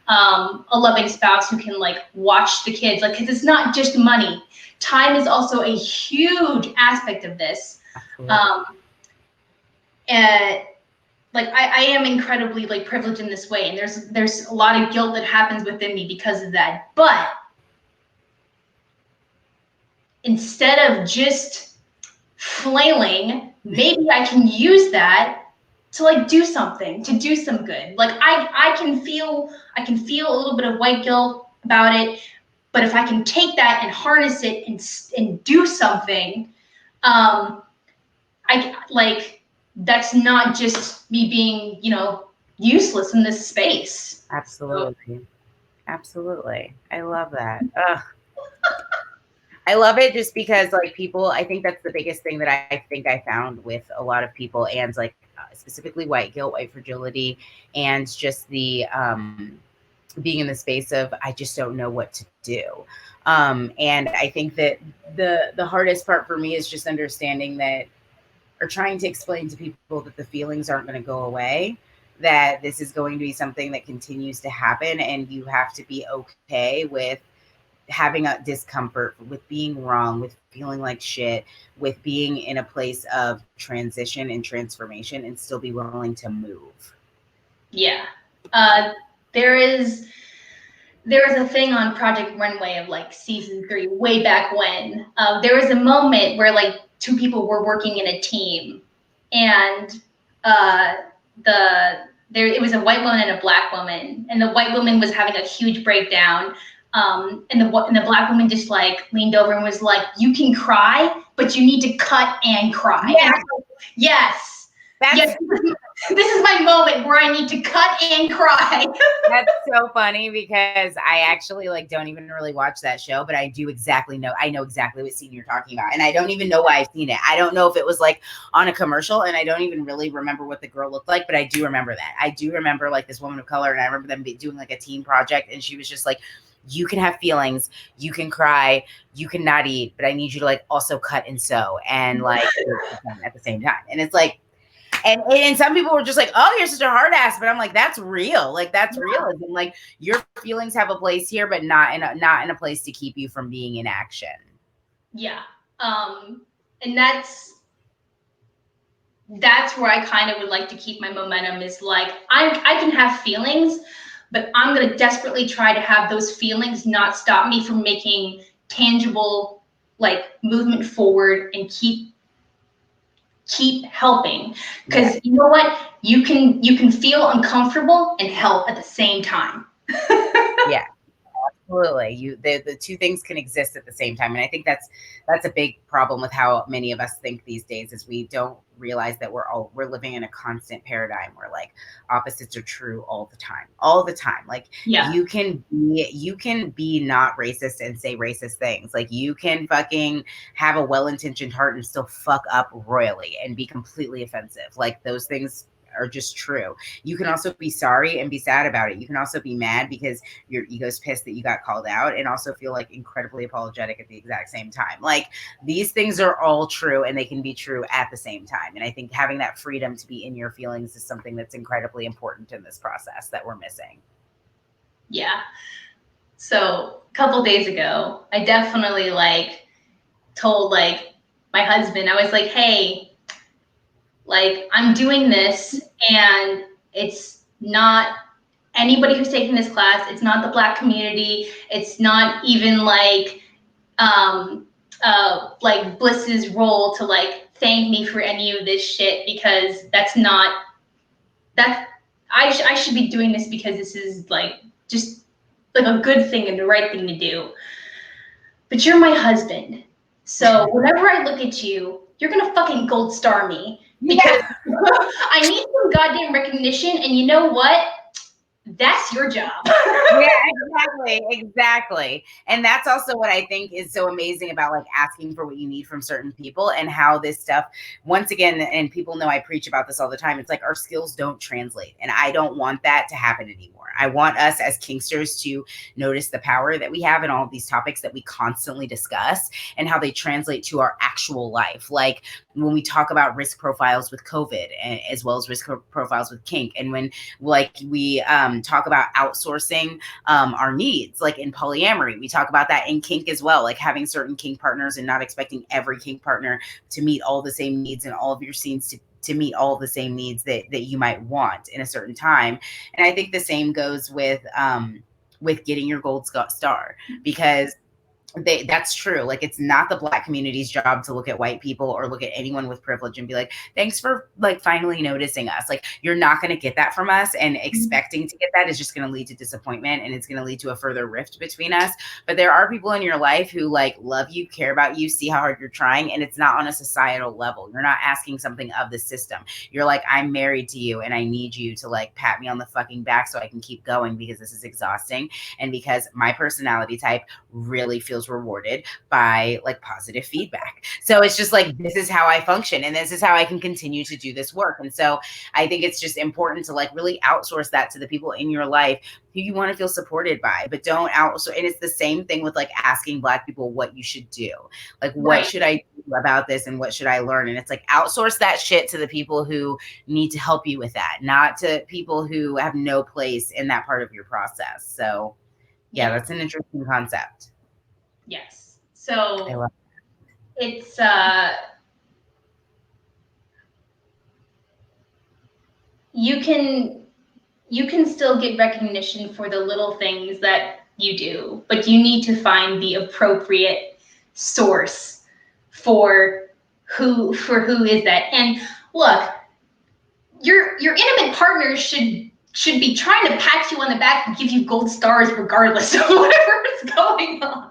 a loving spouse who can like watch the kids, like, because it's not just money. Time is also a huge aspect of this. And like I am incredibly like privileged in this way, and there's a lot of guilt that happens within me because of that. But instead of just flailing, maybe I can use that to like do something, to do some good. Like I can feel a little bit of white guilt about it, but if I can take that and harness it and do something, I like that's not just me being, you know, useless in this space. Absolutely. Absolutely. I love that. Ugh. I love it just because like people, I think that's the biggest thing that I think I found with a lot of people, and like specifically white guilt, white fragility, and just the being in the space of I just don't know what to do. And I think that the hardest part for me is just understanding that, or trying to explain to people that the feelings aren't going to go away, that this is going to be something that continues to happen, and you have to be okay with having a discomfort, with being wrong, with feeling like shit, with being in a place of transition and transformation, and still be willing to move. Yeah. There is a thing on Project Runway of like season 3, way back when. There was a moment where like 2 people were working in a team, and it was a white woman and a black woman, and the white woman was having a huge breakdown. And the black woman just like leaned over and was like, "You can cry, but you need to cut and cry." Yeah. And I was like, yes. Yes, this is my moment where I need to cut and cry. That's so funny because I actually like don't even really watch that show, but I know exactly what scene you're talking about. And I don't even know why I've seen it. I don't know if it was like on a commercial, and I don't even really remember what the girl looked like, but I do remember that. I do remember like this woman of color, and I remember them doing like a team project, and she was just like, you can have feelings, you can cry, you can not eat, but I need you to like also cut and sew and like at the same time. And it's like, and some people were just like, oh, you're such a hard ass, but I'm like, that's real. Like that's real. And like your feelings have a place here, but not in a place to keep you from being in action. Yeah. And that's where I kind of would like to keep my momentum, is like I can have feelings, but I'm going to desperately try to have those feelings not stop me from making tangible like movement forward and keep helping. Because you know what? You can feel uncomfortable and help at the same time. Yeah. Absolutely. The 2 things can exist at the same time. And I think that's a big problem with how many of us think these days, is we don't realize that we're living in a constant paradigm where like opposites are true all the time. Like you can be not racist and say racist things. Like you can fucking have a well-intentioned heart and still fuck up royally and be completely offensive. Like those things are just true. You can also be sorry and be sad about it. You can also be mad because your ego's pissed that you got called out, and also feel like incredibly apologetic at the exact same time. Like these things are all true, and they can be true at the same time. And I think having that freedom to be in your feelings is something that's incredibly important in this process that we're missing. Yeah. So a couple days ago, I definitely like told like my husband, I was like, hey, like I'm doing this, and it's not anybody who's taking this class. It's not the Black community. It's not even like Bliss's role to like thank me for any of this shit, because I should be doing this because this is like just like a good thing and the right thing to do. But you're my husband, so whenever I look at you, you're gonna fucking gold star me, because I need some goddamn recognition, and you know what? That's your job. Yeah, exactly. And that's also what I think is so amazing about like asking for what you need from certain people, and how this stuff, once again, and people know I preach about this all the time, it's like our skills don't translate, and I don't want that to happen anymore. I want us as Kinksters to notice the power that we have in all of these topics that we constantly discuss, and how they translate to our actual life. Like when we talk about risk profiles with COVID, as well as risk profiles with kink, and when like we talk about outsourcing our needs, like in polyamory. We talk about that in kink as well, like having certain kink partners and not expecting every kink partner to meet all the same needs and all of your scenes to meet all the same needs that you might want in a certain time. And I think the same goes with getting your gold star, because that's true. Like, it's not the Black community's job to look at white people or look at anyone with privilege and be like, thanks for like finally noticing us. Like, you're not going to get that from us, and expecting to get that is just going to lead to disappointment, and it's going to lead to a further rift between us. But there are people in your life who like love you, care about you, see how hard you're trying, and it's not on a societal level. You're not asking something of the system. You're like, I'm married to you and I need you to like pat me on the fucking back so I can keep going, because this is exhausting, and because my personality type really feels rewarded by like positive feedback. So it's just like, this is how I function, and this is how I can continue to do this work. And so I think it's just important to like really outsource that to the people in your life who you want to feel supported by, but don't outsource. And it's the same thing with like asking Black people what you should do. Like, what should I do about this, and what should I learn? And it's like, outsource that shit to the people who need to help you with that, not to people who have no place in that part of your process. So yeah, that's an interesting concept. Yes. So it's you can still get recognition for the little things that you do, but you need to find the appropriate source for who is that. And look, your intimate partners should be trying to pat you on the back and give you gold stars regardless of whatever is going on.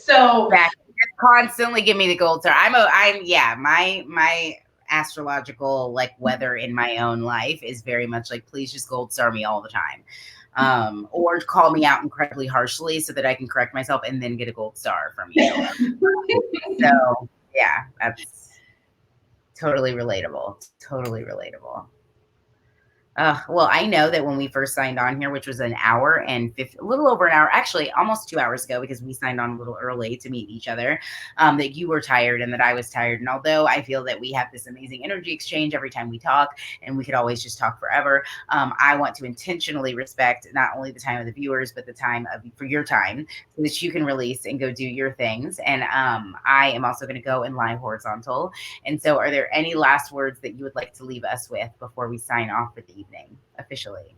So just constantly give me the gold star. My astrological like weather in my own life is very much like, please just gold star me all the time. Or call me out incredibly harshly so that I can correct myself and then get a gold star from you. So yeah, that's totally relatable. Totally relatable. Well, I know that when we first signed on here, which was an hour and a little over an hour, actually almost 2 hours ago, because we signed on a little early to meet each other, that you were tired and that I was tired. And although I feel that we have this amazing energy exchange every time we talk, and we could always just talk forever, I want to intentionally respect not only the time of the viewers, but the time for your time, so that you can release and go do your things. And I am also going to go and lie horizontal. And so are there any last words that you would like to leave us with before we sign off for the evening officially?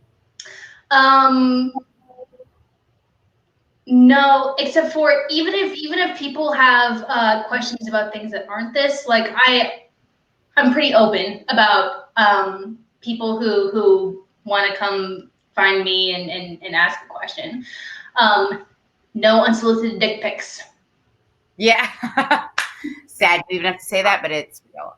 No, except for even if people have questions about things that aren't this, like I'm pretty open about people who want to come find me and ask a question. No unsolicited dick pics. Yeah. Sad to even have to say that, but it's real.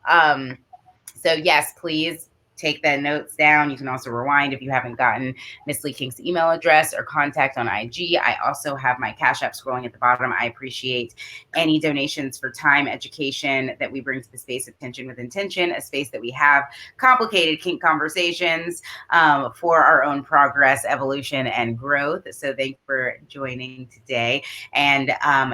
So yes, please take the notes down. You can also rewind if you haven't gotten Miss Lee Kink's email address or contact on IG. I also have my Cash App scrolling at the bottom. I appreciate any donations for time, education that we bring to the space of Tension with Intention, a space that we have complicated kink conversations for our own progress, evolution, and growth. So thanks for joining today. And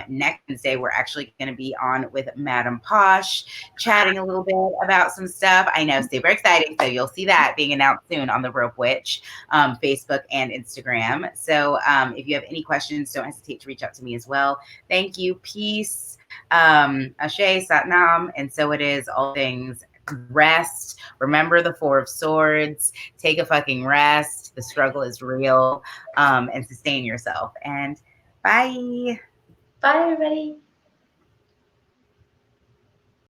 next Wednesday, we're actually going to be on with Madam Posh, chatting a little bit about some stuff. I know, super exciting. So you'll see that being announced soon on the Rope Witch, Facebook and Instagram. So if you have any questions, don't hesitate to reach out to me as well. Thank you. Peace. Ashe, Satnam. And so it is, all things. Rest. Remember the Four of Swords. Take a fucking rest. The struggle is real. And sustain yourself. And bye. Bye, everybody.